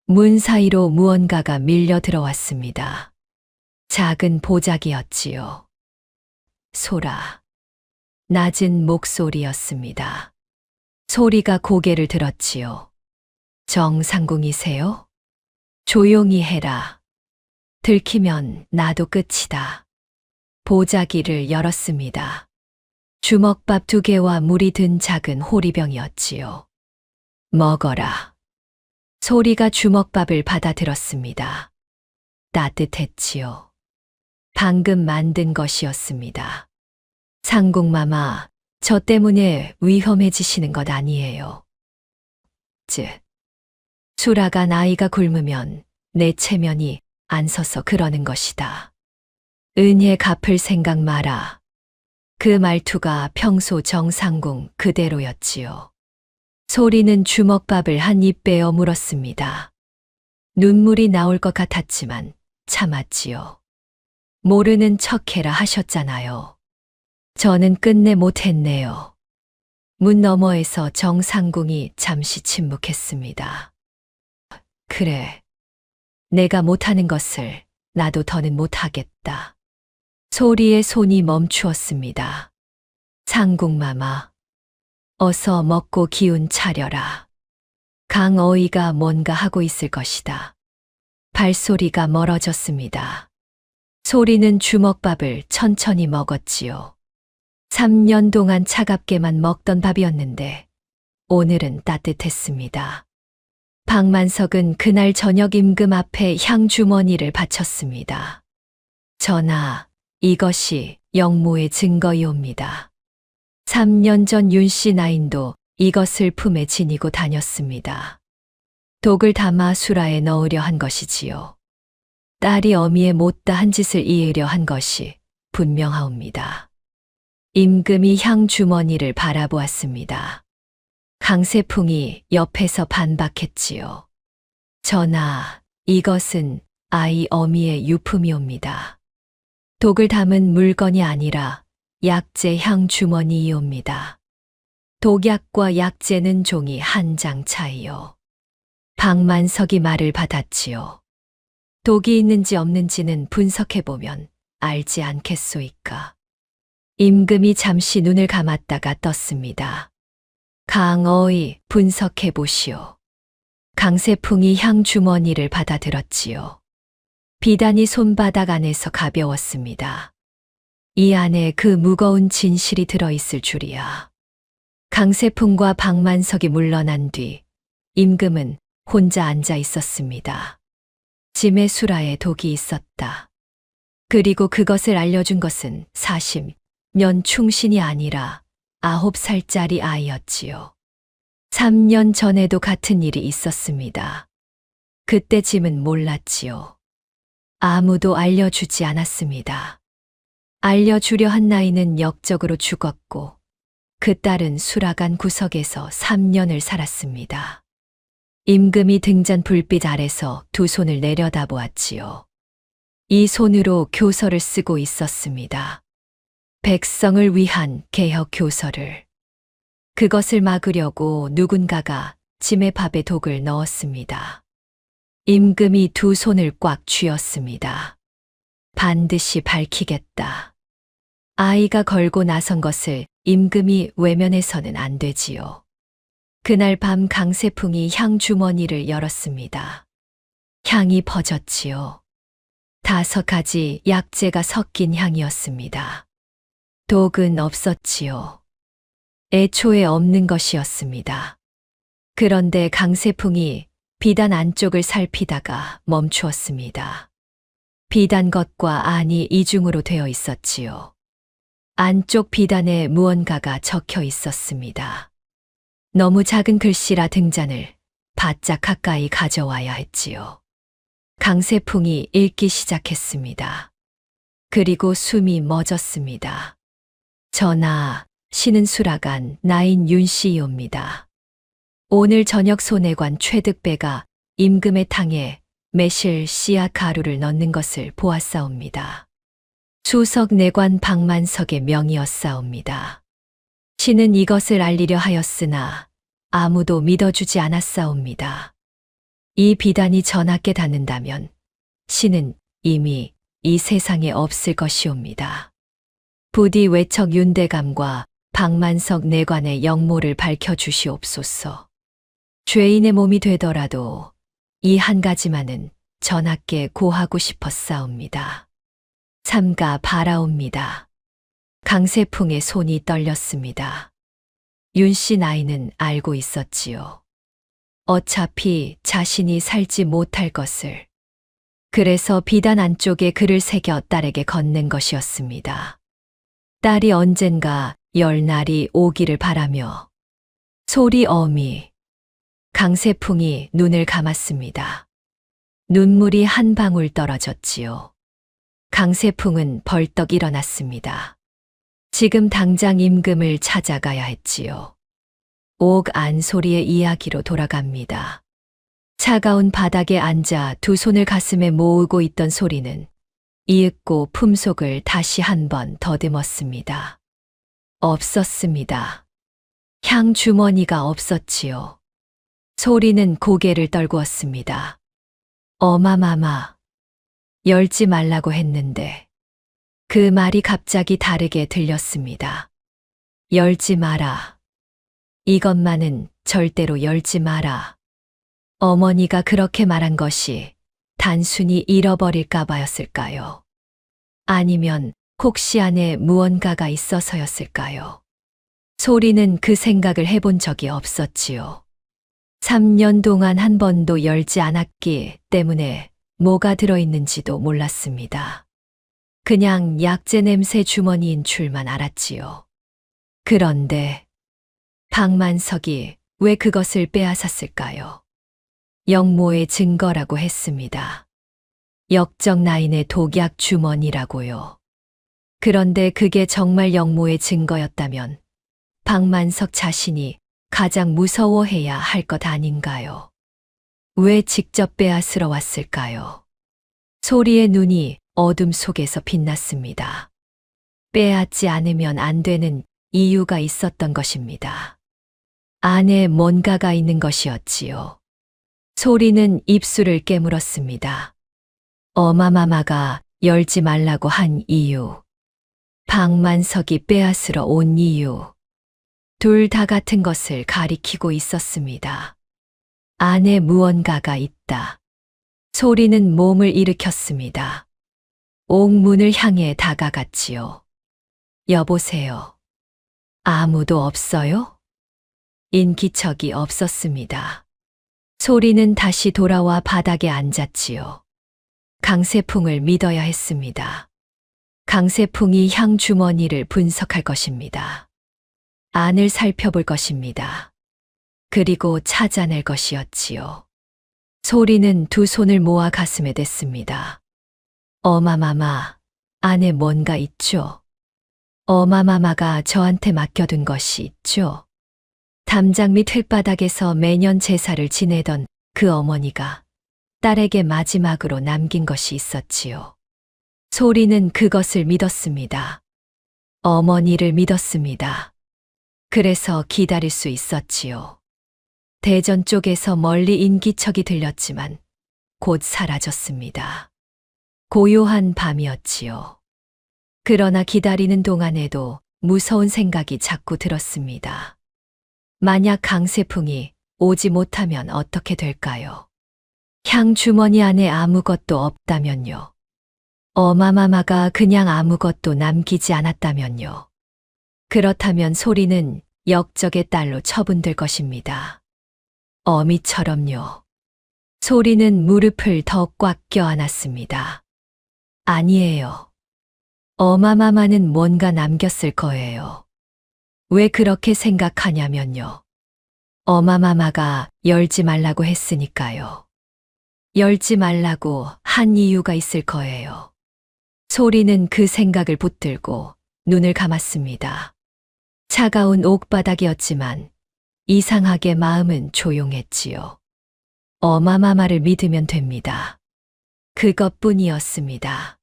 문 사이로 무언가가 밀려 들어왔습니다. 작은 보자기였지요. 소라. 낮은 목소리였습니다. 소리가 고개를 들었지요. 정상궁이세요? 조용히 해라. 들키면 나도 끝이다. 보자기를 열었습니다. 주먹밥 2개와 물이 든 작은 호리병이었지요. 먹어라. 소리가 주먹밥을 받아들었습니다. 따뜻했지요. 방금 만든 것이었습니다. 상궁마마, 저 때문에 위험해지시는 것 아니에요. 수라가 나이가 굶으면 내 체면이 안 서서 그러는 것이다. 은혜 갚을 생각 마라. 그 말투가 평소 정상궁 그대로였지요. 소리는 주먹밥을 한 입 빼어 물었습니다. 눈물이 나올 것 같았지만 참았지요. 모르는 척해라 하셨잖아요. 저는 끝내 못했네요. 문 너머에서 정상궁이 잠시 침묵했습니다. 그래. 내가 못하는 것을 나도 더는 못하겠다. 소리의 손이 멈추었습니다. 상궁마마, 어서 먹고 기운 차려라. 강어이가 뭔가 하고 있을 것이다. 발소리가 멀어졌습니다. 소리는 주먹밥을 천천히 먹었지요. 3년 동안 차갑게만 먹던 밥이었는데 오늘은 따뜻했습니다. 박만석은 그날 저녁 임금 앞에 향주머니를 바쳤습니다. 전하, 이것이 영모의 증거이옵니다. 3년 전 윤씨 나인도 이것을 품에 지니고 다녔습니다. 독을 담아 수라에 넣으려 한 것이지요. 딸이 어미의 못다한 짓을 이으려 한 것이 분명하옵니다. 임금이 향주머니를 바라보았습니다. 강세풍이 옆에서 반박했지요. 전하, 이것은 아이 어미의 유품이옵니다. 독을 담은 물건이 아니라 약재 향주머니이옵니다. 독약과 약재는 종이 한 장 차이요. 박만석이 말을 받았지요. 독이 있는지 없는지는 분석해보면 알지 않겠소이까. 임금이 잠시 눈을 감았다가 떴습니다. 강어이 분석해보시오. 강세풍이 향주머니를 받아들었지요. 비단이 손바닥 안에서 가벼웠습니다. 이 안에 그 무거운 진실이 들어있을 줄이야. 강세풍과 박만석이 물러난 뒤 임금은 혼자 앉아 있었습니다. 짐의 수라에 독이 있었다. 그리고 그것을 알려준 것은 40년 충신이 아니라 9살짜리 아이였지요. 3년 전에도 같은 일이 있었습니다. 그때 짐은 몰랐지요. 아무도 알려주지 않았습니다. 알려주려 한 나이는 역적으로 죽었고 그 딸은 수라간 구석에서 3년을 살았습니다. 임금이 등잔 불빛 아래서 두 손을 내려다보았지요. 이 손으로 교서를 쓰고 있었습니다. 백성을 위한 개혁 교서를. 그것을 막으려고 누군가가 짐의 밥에 독을 넣었습니다. 임금이 두 손을 꽉 쥐었습니다. 반드시 밝히겠다. 아이가 걸고 나선 것을 임금이 외면해서는 안 되지요. 그날 밤 강세풍이 향 주머니를 열었습니다. 향이 퍼졌지요. 5가지 약재가 섞인 향이었습니다. 독은 없었지요. 애초에 없는 것이었습니다. 그런데 강세풍이 비단 안쪽을 살피다가 멈추었습니다. 비단 겉과 안이 이중으로 되어 있었지요. 안쪽 비단에 무언가가 적혀 있었습니다. 너무 작은 글씨라 등잔을 바짝 가까이 가져와야 했지요. 강세풍이 읽기 시작했습니다. 그리고 숨이 멎었습니다. 전하, 신은 수라간 나인 윤씨이옵니다. 오늘 저녁 소내관 최득배가 임금의 탕에 매실 씨앗 가루를 넣는 것을 보았사옵니다. 수석 내관 박만석의 명이었사옵니다. 신은 이것을 알리려 하였으나 아무도 믿어주지 않았사옵니다. 이 비단이 전하께 닿는다면 신은 이미 이 세상에 없을 것이옵니다. 부디 외척 윤대감과 박만석 내관의 영모를 밝혀주시옵소서. 죄인의 몸이 되더라도 이 한 가지만은 전하께 고하고 싶었사옵니다. 삼가 바라옵니다. 강세풍의 손이 떨렸습니다. 윤씨 나이는 알고 있었지요. 어차피 자신이 살지 못할 것을. 그래서 비단 안쪽에 글을 새겨 딸에게 건넨 것이었습니다. 딸이 언젠가 열날이 오기를 바라며. 소리 어미. 강세풍이 눈을 감았습니다. 눈물이 한 방울 떨어졌지요. 강세풍은 벌떡 일어났습니다. 지금 당장 임금을 찾아가야 했지요. 옥 안소리의 이야기로 돌아갑니다. 차가운 바닥에 앉아 두 손을 가슴에 모으고 있던 소리는 이윽고 품속을 다시 한 번 더듬었습니다. 없었습니다. 향 주머니가 없었지요. 소리는 고개를 떨구었습니다. 어마마마. 열지 말라고 했는데. 그 말이 갑자기 다르게 들렸습니다. 열지 마라. 이것만은 절대로 열지 마라. 어머니가 그렇게 말한 것이 단순히 잃어버릴까 봐였을까요? 아니면 혹시 안에 무언가가 있어서였을까요? 소리는 그 생각을 해본 적이 없었지요. 3년 동안 한 번도 열지 않았기 때문에 뭐가 들어있는지도 몰랐습니다. 그냥 약재 냄새 주머니인 줄만 알았지요. 그런데 박만석이 왜 그것을 빼앗았을까요? 영모의 증거라고 했습니다. 역적 나인의 독약 주머니라고요. 그런데 그게 정말 영모의 증거였다면 박만석 자신이 가장 무서워해야 할 것 아닌가요? 왜 직접 빼앗으러 왔을까요? 소리의 눈이 어둠 속에서 빛났습니다. 빼앗지 않으면 안 되는 이유가 있었던 것입니다. 안에 뭔가가 있는 것이었지요. 소리는 입술을 깨물었습니다. 어마마마가 열지 말라고 한 이유. 박만석이 빼앗으러 온 이유. 둘 다 같은 것을 가리키고 있었습니다. 안에 무언가가 있다. 소리는 몸을 일으켰습니다. 옥문을 향해 다가갔지요. 여보세요. 아무도 없어요? 인기척이 없었습니다. 소리는 다시 돌아와 바닥에 앉았지요. 강세풍을 믿어야 했습니다. 강세풍이 향 주머니를 분석할 것입니다. 안을 살펴볼 것입니다. 그리고 찾아낼 것이었지요. 소리는 두 손을 모아 가슴에 댔습니다. 어마마마, 안에 뭔가 있죠? 어마마마가 저한테 맡겨둔 것이 있죠? 담장 밑 흙바닥에서 매년 제사를 지내던 그 어머니가 딸에게 마지막으로 남긴 것이 있었지요. 소리는 그것을 믿었습니다. 어머니를 믿었습니다. 그래서 기다릴 수 있었지요. 대전 쪽에서 멀리 인기척이 들렸지만 곧 사라졌습니다. 고요한 밤이었지요. 그러나 기다리는 동안에도 무서운 생각이 자꾸 들었습니다. 만약 강세풍이 오지 못하면 어떻게 될까요? 향 주머니 안에 아무것도 없다면요. 어마마마가 그냥 아무것도 남기지 않았다면요. 그렇다면 소리는 역적의 딸로 처분될 것입니다. 어미처럼요. 소리는 무릎을 더 꽉 껴안았습니다. 아니에요. 어마마마는 뭔가 남겼을 거예요. 왜 그렇게 생각하냐면요. 어마마마가 열지 말라고 했으니까요. 열지 말라고 한 이유가 있을 거예요. 소리는 그 생각을 붙들고 눈을 감았습니다. 차가운 옥바닥이었지만 이상하게 마음은 조용했지요. 어마마마를 믿으면 됩니다. 그것뿐이었습니다.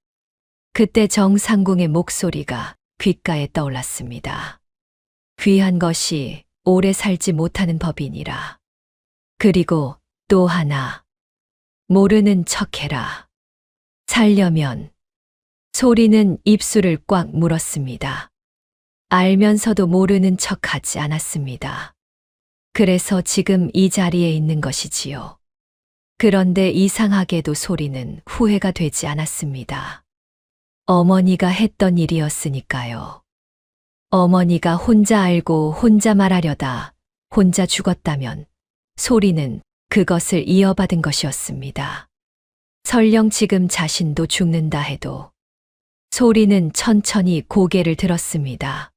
그때 정상궁의 목소리가 귓가에 떠올랐습니다. 귀한 것이 오래 살지 못하는 법이니라. 그리고 또 하나, 모르는 척해라. 살려면 소리는 입술을 꽉 물었습니다. 알면서도 모르는 척하지 않았습니다. 그래서 지금 이 자리에 있는 것이지요. 그런데 이상하게도 소리는 후회가 되지 않았습니다. 어머니가 했던 일이었으니까요. 어머니가 혼자 알고 혼자 말하려다 혼자 죽었다면 소리는 그것을 이어받은 것이었습니다. 설령 지금 자신도 죽는다 해도 소리는 천천히 고개를 들었습니다.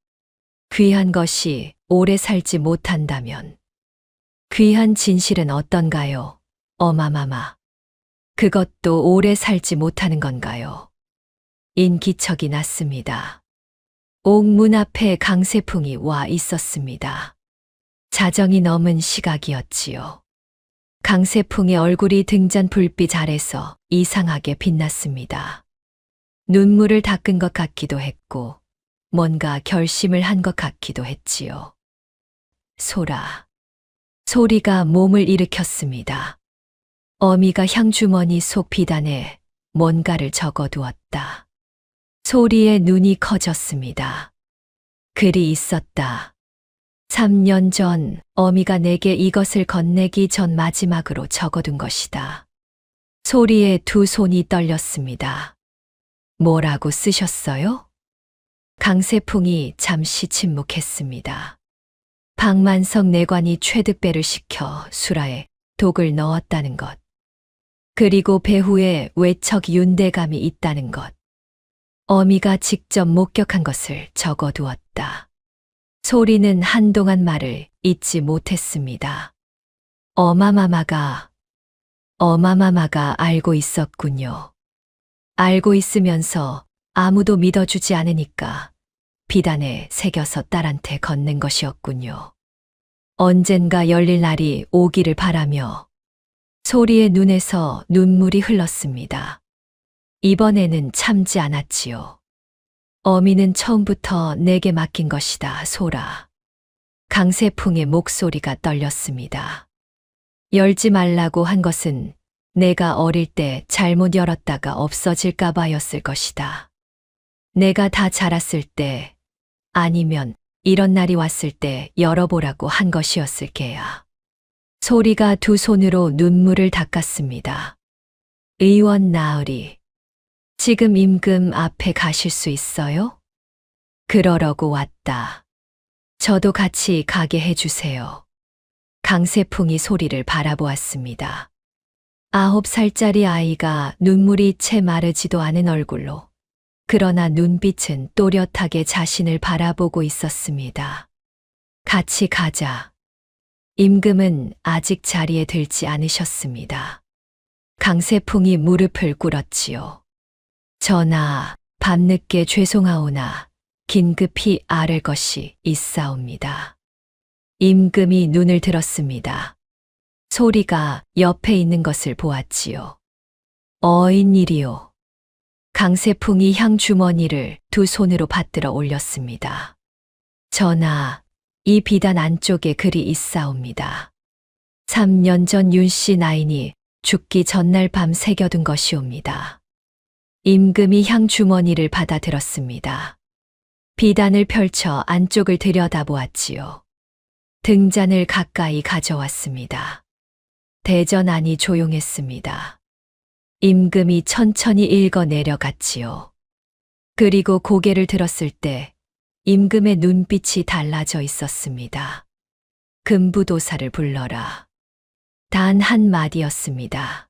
귀한 것이 오래 살지 못한다면 귀한 진실은 어떤가요? 어마마마. 그것도 오래 살지 못하는 건가요? 인기척이 났습니다. 옥문 앞에 강세풍이 와 있었습니다. 자정이 넘은 시각이었지요. 강세풍의 얼굴이 등잔 불빛 아래서 이상하게 빛났습니다. 눈물을 닦은 것 같기도 했고 뭔가 결심을 한 것 같기도 했지요. 소라. 소리가 몸을 일으켰습니다. 어미가 향주머니 속 비단에 뭔가를 적어두었다. 소리의 눈이 커졌습니다. 글이 있었다. 3년 전 어미가 내게 이것을 건네기 전 마지막으로 적어둔 것이다. 소리의 두 손이 떨렸습니다. 뭐라고 쓰셨어요? 강세풍이 잠시 침묵했습니다. 박만석 내관이 최득배를 시켜 수라에 독을 넣었다는 것. 그리고 배후에 외척 윤대감이 있다는 것. 어미가 직접 목격한 것을 적어두었다. 소리는 한동안 말을 잇지 못했습니다. 어마마마가 알고 있었군요. 알고 있으면서 아무도 믿어주지 않으니까 비단에 새겨서 딸한테 건넨 것이었군요. 언젠가 열릴 날이 오기를 바라며 소리의 눈에서 눈물이 흘렀습니다. 이번에는 참지 않았지요. 어미는 처음부터 내게 맡긴 것이다, 소라. 강세풍의 목소리가 떨렸습니다. 열지 말라고 한 것은 내가 어릴 때 잘못 열었다가 없어질까 봐였을 것이다. 내가 다 자랐을 때, 아니면 이런 날이 왔을 때 열어보라고 한 것이었을 게야. 소리가 두 손으로 눈물을 닦았습니다. 의원 나으리, 지금 임금 앞에 가실 수 있어요? 그러려고 왔다. 저도 같이 가게 해주세요. 강세풍이 소리를 바라보았습니다. 9살짜리 아이가 눈물이 채 마르지도 않은 얼굴로, 그러나 눈빛은 또렷하게 자신을 바라보고 있었습니다. 같이 가자. 임금은 아직 자리에 들지 않으셨습니다. 강세풍이 무릎을 꿇었지요. 전하, 밤늦게 죄송하오나 긴급히 아랠 것이 있사옵니다. 임금이 눈을 들었습니다. 소리가 옆에 있는 것을 보았지요. 어인일이요. 강세풍이 향 주머니를 두 손으로 받들어 올렸습니다. 전하, 이 비단 안쪽에 글이 있사옵니다. 3년 전 윤씨 나인이 죽기 전날 밤 새겨둔 것이옵니다. 임금이 향 주머니를 받아들었습니다. 비단을 펼쳐 안쪽을 들여다보았지요. 등잔을 가까이 가져왔습니다. 대전안이 조용했습니다. 임금이 천천히 읽어 내려갔지요. 그리고 고개를 들었을 때 임금의 눈빛이 달라져 있었습니다. 금부도사를 불러라. 단 한마디였습니다.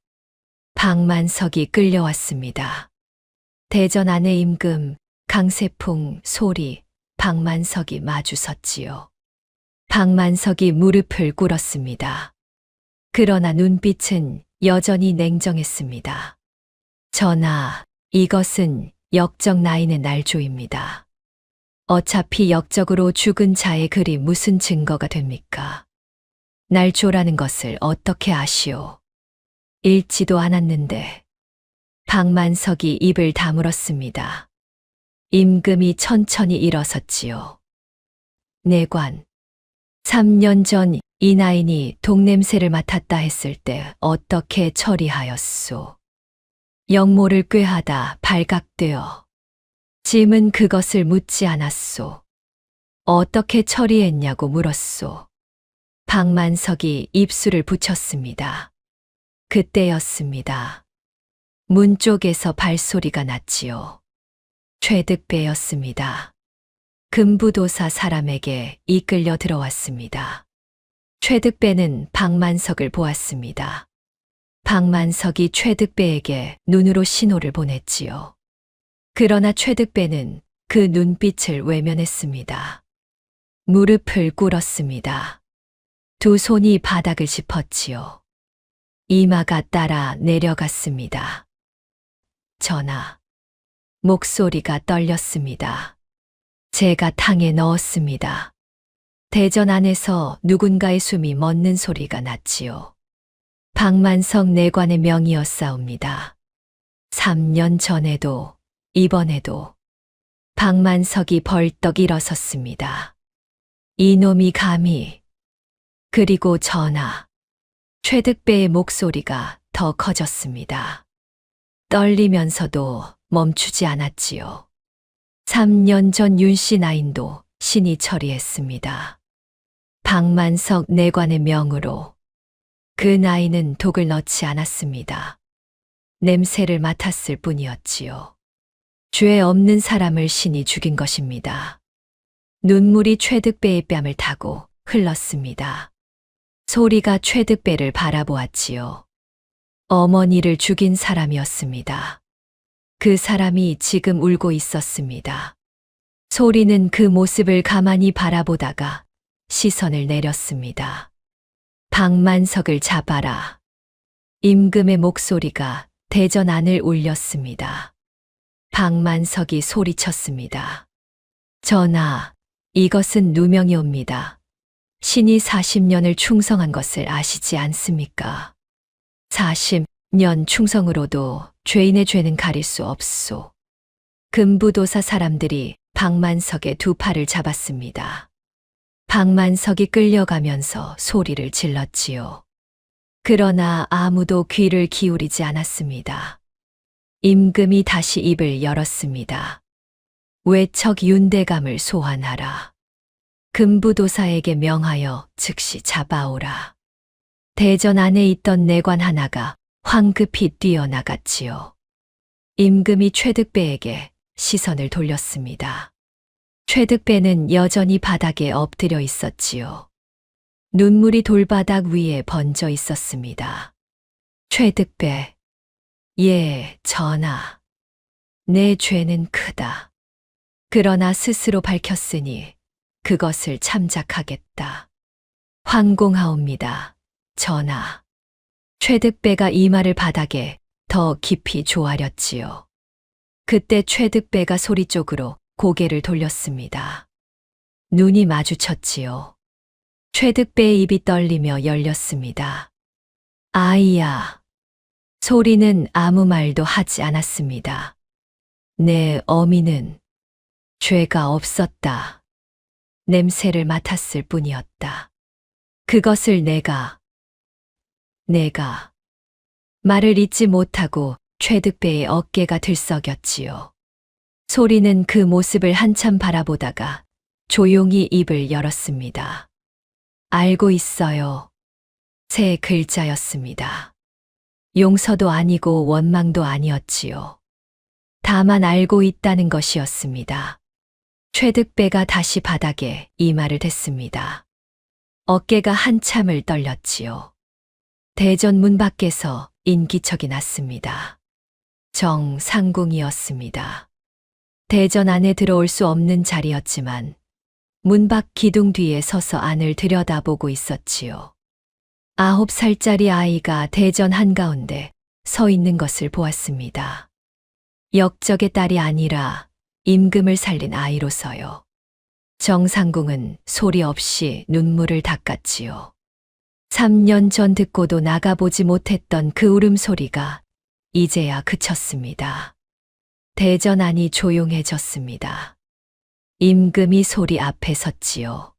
박만석이 끌려왔습니다. 대전 안의 임금, 강세풍, 소리, 박만석이 마주 섰지요. 박만석이 무릎을 꿇었습니다. 그러나 눈빛은 여전히 냉정했습니다. 전하, 이것은 역적 나인의 날조입니다. 어차피 역적으로 죽은 자의 글이 무슨 증거가 됩니까? 날조라는 것을 어떻게 아시오? 읽지도 않았는데. 박만석이 입을 다물었습니다. 임금이 천천히 일어섰지요. 내관, 3년 전 이 나인이 독냄새를 맡았다 했을 때 어떻게 처리하였소? 역모를 꾀하다 발각되어 짐은 그것을 묻지 않았소. 어떻게 처리했냐고 물었소. 박만석이 입술을 붙였습니다. 그때였습니다. 문 쪽에서 발소리가 났지요. 최득배였습니다. 금부도사 사람에게 이끌려 들어왔습니다. 최득배는 박만석을 보았습니다. 박만석이 최득배에게 눈으로 신호를 보냈지요. 그러나 최득배는 그 눈빛을 외면했습니다. 무릎을 꿇었습니다. 두 손이 바닥을 짚었지요. 이마가 따라 내려갔습니다. 전하, 목소리가 떨렸습니다. 제가 탕에 넣었습니다. 대전 안에서 누군가의 숨이 멎는 소리가 났지요. 박만석 내관의 명이었사옵니다. 3년 전에도, 이번에도. 박만석이 벌떡 일어섰습니다. 이놈이 감히. 그리고 전하, 최득배의 목소리가 더 커졌습니다. 떨리면서도 멈추지 않았지요. 3년 전 윤씨 나인도 신이 처리했습니다. 박만석 내관의 명으로. 그 나이는 독을 넣지 않았습니다. 냄새를 맡았을 뿐이었지요. 죄 없는 사람을 신이 죽인 것입니다. 눈물이 최득배의 뺨을 타고 흘렀습니다. 소리가 최득배를 바라보았지요. 어머니를 죽인 사람이었습니다. 그 사람이 지금 울고 있었습니다. 소리는 그 모습을 가만히 바라보다가 시선을 내렸습니다. 박만석을 잡아라. 임금의 목소리가 대전 안을 울렸습니다. 박만석이 소리쳤습니다. 전하, 이것은 누명이옵니다. 신이 40년을 충성한 것을 아시지 않습니까? 40년 충성으로도 죄인의 죄는 가릴 수 없소. 금부도사 사람들이 박만석의 두 팔을 잡았습니다. 박만석이 끌려가면서 소리를 질렀지요. 그러나 아무도 귀를 기울이지 않았습니다. 임금이 다시 입을 열었습니다. 외척 윤대감을 소환하라. 금부도사에게 명하여 즉시 잡아오라. 대전 안에 있던 내관 하나가 황급히 뛰어나갔지요. 임금이 최득배에게 시선을 돌렸습니다. 최득배는 여전히 바닥에 엎드려 있었지요. 눈물이 돌바닥 위에 번져 있었습니다. 최득배, 예, 전하. 내 죄는 크다. 그러나 스스로 밝혔으니 그것을 참작하겠다. 황공하옵니다, 전하. 최득배가 이마를 바닥에 더 깊이 조아렸지요. 그때 최득배가 소리 쪽으로 고개를 돌렸습니다. 눈이 마주쳤지요. 최득배의 입이 떨리며 열렸습니다. 아이야. 소리는 아무 말도 하지 않았습니다. 내 어미는 죄가 없었다. 냄새를 맡았을 뿐이었다. 그것을 내가 말을 잇지 못하고 최득배의 어깨가 들썩였지요. 소리는 그 모습을 한참 바라보다가 조용히 입을 열었습니다. 알고 있어요. 세 글자였습니다. 용서도 아니고 원망도 아니었지요. 다만 알고 있다는 것이었습니다. 최득배가 다시 바닥에 이마를 댔습니다. 어깨가 한참을 떨렸지요. 대전 문 밖에서 인기척이 났습니다. 정상궁이었습니다. 대전 안에 들어올 수 없는 자리였지만 문 밖 기둥 뒤에 서서 안을 들여다보고 있었지요. 9살짜리 아이가 대전 한가운데 서 있는 것을 보았습니다. 역적의 딸이 아니라 임금을 살린 아이로서요. 정상궁은 소리 없이 눈물을 닦았지요. 3년 전 듣고도 나가보지 못했던 그 울음소리가 이제야 그쳤습니다. 대전 안이 조용해졌습니다. 임금이 소리 앞에 섰지요.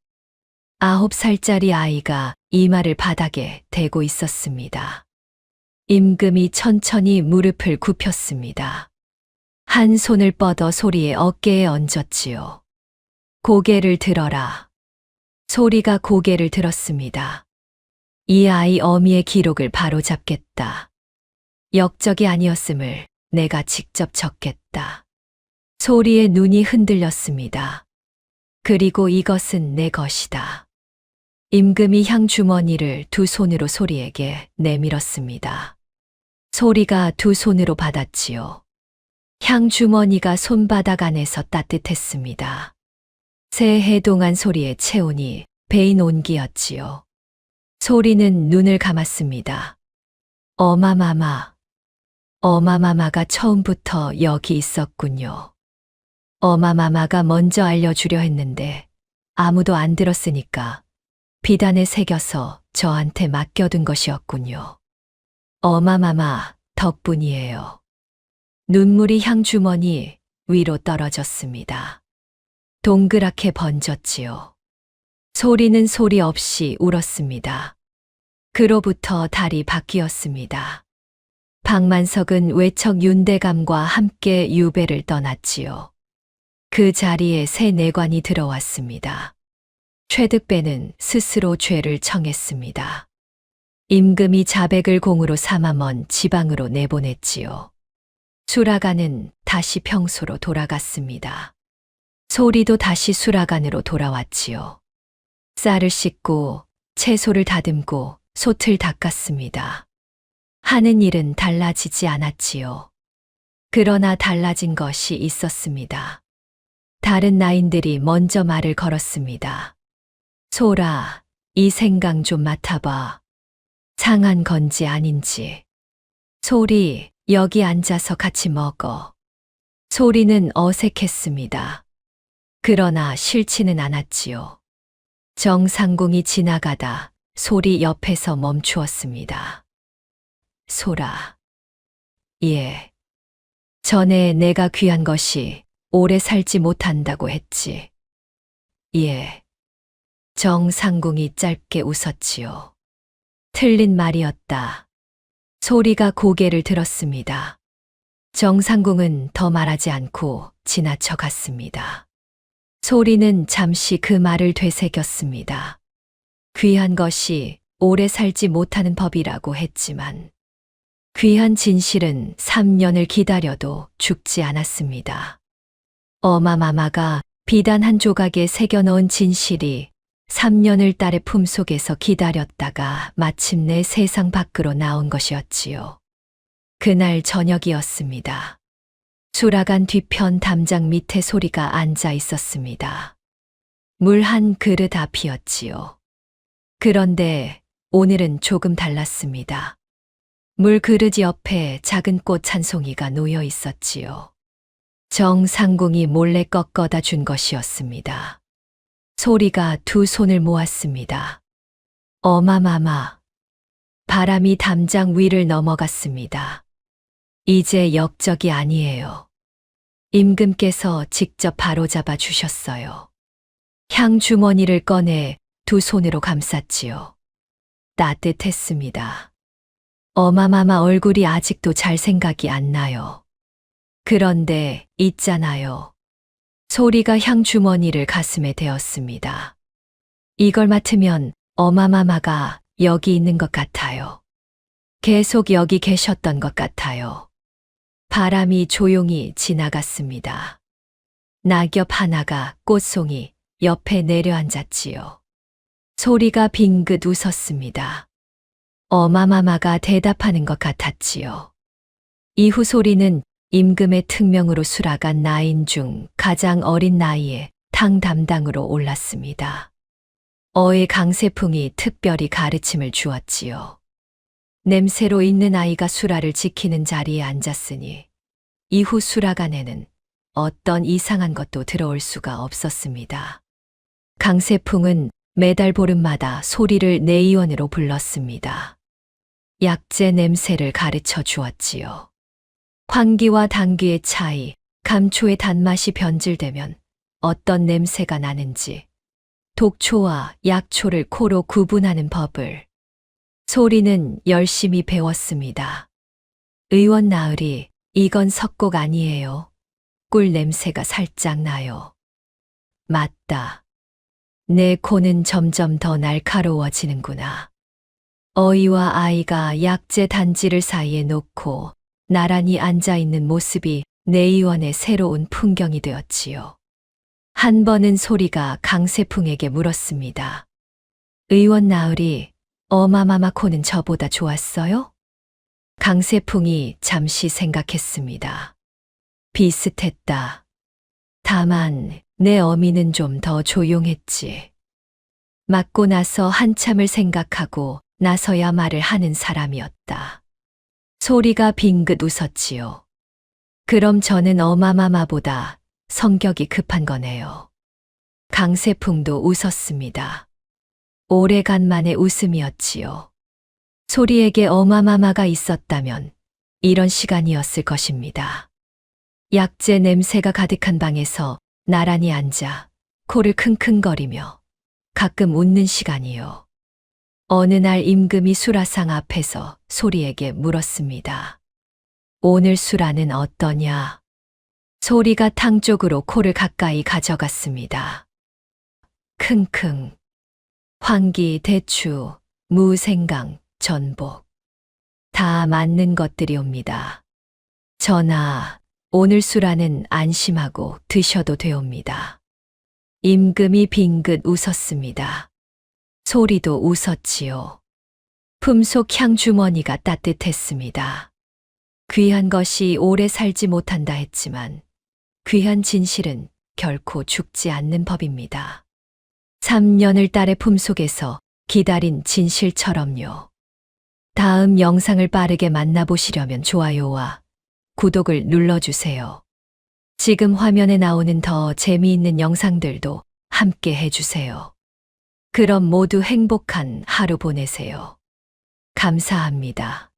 9살짜리 아이가 이마를 바닥에 대고 있었습니다. 임금이 천천히 무릎을 굽혔습니다. 한 손을 뻗어 소리의 어깨에 얹었지요. 고개를 들어라. 소리가 고개를 들었습니다. 이 아이 어미의 기록을 바로잡겠다. 역적이 아니었음을 내가 직접 적겠다. 소리의 눈이 흔들렸습니다. 그리고 이것은 내 것이다. 임금이 향주머니를 두 손으로 소리에게 내밀었습니다. 소리가 두 손으로 받았지요. 향주머니가 손바닥 안에서 따뜻했습니다. 새해 동안 소리의 체온이 배인 온기였지요. 소리는 눈을 감았습니다. 어마마마가 처음부터 여기 있었군요. 어마마마가 먼저 알려주려 했는데 아무도 안 들었으니까 비단에 새겨서 저한테 맡겨둔 것이었군요. 어마마마 덕분이에요. 눈물이 향주머니 위로 떨어졌습니다. 동그랗게 번졌지요. 소리는 소리 없이 울었습니다. 그로부터 달이 바뀌었습니다. 박만석은 외척 윤대감과 함께 유배를 떠났지요. 그 자리에 새 내관이 들어왔습니다. 최득배는 스스로 죄를 청했습니다. 임금이 자백을 공으로 삼아 먼 지방으로 내보냈지요. 수라간은 다시 평소로 돌아갔습니다. 소리도 다시 수라간으로 돌아왔지요. 쌀을 씻고 채소를 다듬고 솥을 닦았습니다. 하는 일은 달라지지 않았지요. 그러나 달라진 것이 있었습니다. 다른 나인들이 먼저 말을 걸었습니다. 소라, 이 생강 좀 맡아봐. 상한 건지 아닌지. 소리, 여기 앉아서 같이 먹어. 소리는 어색했습니다. 그러나 싫지는 않았지요. 정상궁이 지나가다 소리 옆에서 멈추었습니다. 소라. 예. 전에 내가 귀한 것이 오래 살지 못한다고 했지. 예. 정상궁이 짧게 웃었지요. 틀린 말이었다. 소리가 고개를 들었습니다. 정상궁은 더 말하지 않고 지나쳐 갔습니다. 소리는 잠시 그 말을 되새겼습니다. 귀한 것이 오래 살지 못하는 법이라고 했지만 귀한 진실은 3년을 기다려도 죽지 않았습니다. 어마마마가 비단 한 조각에 새겨넣은 진실이 3년을 딸의 품속에서 기다렸다가 마침내 세상 밖으로 나온 것이었지요. 그날 저녁이었습니다. 수라간 뒤편 담장 밑에 소리가 앉아 있었습니다. 물 한 그릇 앞이었지요. 그런데 오늘은 조금 달랐습니다. 물 그릇 옆에 작은 꽃 한 송이가 놓여 있었지요. 정상궁이 몰래 꺾어다 준 것이었습니다. 소리가 두 손을 모았습니다. 어마마마. 바람이 담장 위를 넘어갔습니다. 이제 역적이 아니에요. 임금께서 직접 바로잡아 주셨어요. 향 주머니를 꺼내 두 손으로 감쌌지요. 따뜻했습니다. 어마마마 얼굴이 아직도 잘 생각이 안 나요. 그런데 있잖아요. 소리가 향 주머니를 가슴에 대었습니다. 이걸 맡으면 어마마마가 여기 있는 것 같아요. 계속 여기 계셨던 것 같아요. 바람이 조용히 지나갔습니다. 낙엽 하나가 꽃송이 옆에 내려앉았지요. 소리가 빙긋 웃었습니다. 어마마마가 대답하는 것 같았지요. 이후 소리는 임금의 특명으로 수라간 나인 중 가장 어린 나이에 탕 담당으로 올랐습니다. 어의 강세풍이 특별히 가르침을 주었지요. 냄새로 있는 아이가 수라를 지키는 자리에 앉았으니 이후 수라간에는 어떤 이상한 것도 들어올 수가 없었습니다. 강세풍은 매달 보름마다 소리를 내의원으로 불렀습니다. 약재 냄새를 가르쳐 주었지요. 환기와 당귀의 차이, 감초의 단맛이 변질되면 어떤 냄새가 나는지, 독초와 약초를 코로 구분하는 법을 소리는 열심히 배웠습니다. 의원 나으리, 이건 석곡 아니에요. 꿀 냄새가 살짝 나요. 맞다. 내 코는 점점 더 날카로워지는구나. 어이와 아이가 약재 단지를 사이에 놓고 나란히 앉아있는 모습이 내의원의 새로운 풍경이 되었지요. 한 번은 소리가 강세풍에게 물었습니다. 의원 나으리, 어마마마 코는 저보다 좋았어요? 강세풍이 잠시 생각했습니다. 비슷했다. 다만 내 어미는 좀 더 조용했지. 맞고 나서 한참을 생각하고 나서야 말을 하는 사람이었다. 소리가 빙긋 웃었지요. 그럼 저는 어마마마보다 성격이 급한 거네요. 강세풍도 웃었습니다. 오래간만의 웃음이었지요. 소리에게 어마마마가 있었다면 이런 시간이었을 것입니다. 약재 냄새가 가득한 방에서 나란히 앉아 코를 킁킁거리며 가끔 웃는 시간이요. 어느 날 임금이 수라상 앞에서 소리에게 물었습니다. 오늘 수라는 어떠냐? 소리가 탕 쪽으로 코를 가까이 가져갔습니다. 킁킁. 황기, 대추, 무, 생강, 전복. 다 맞는 것들이옵니다. 전하, 오늘 수라는 안심하고 드셔도 되옵니다. 임금이 빙긋 웃었습니다. 소리도 웃었지요. 품속 향 주머니가 따뜻했습니다. 귀한 것이 오래 살지 못한다 했지만 귀한 진실은 결코 죽지 않는 법입니다. 3년을 딸의 품속에서 기다린 진실처럼요. 다음 영상을 빠르게 만나보시려면 좋아요와 구독을 눌러주세요. 지금 화면에 나오는 더 재미있는 영상들도 함께 해주세요. 그럼 모두 행복한 하루 보내세요. 감사합니다.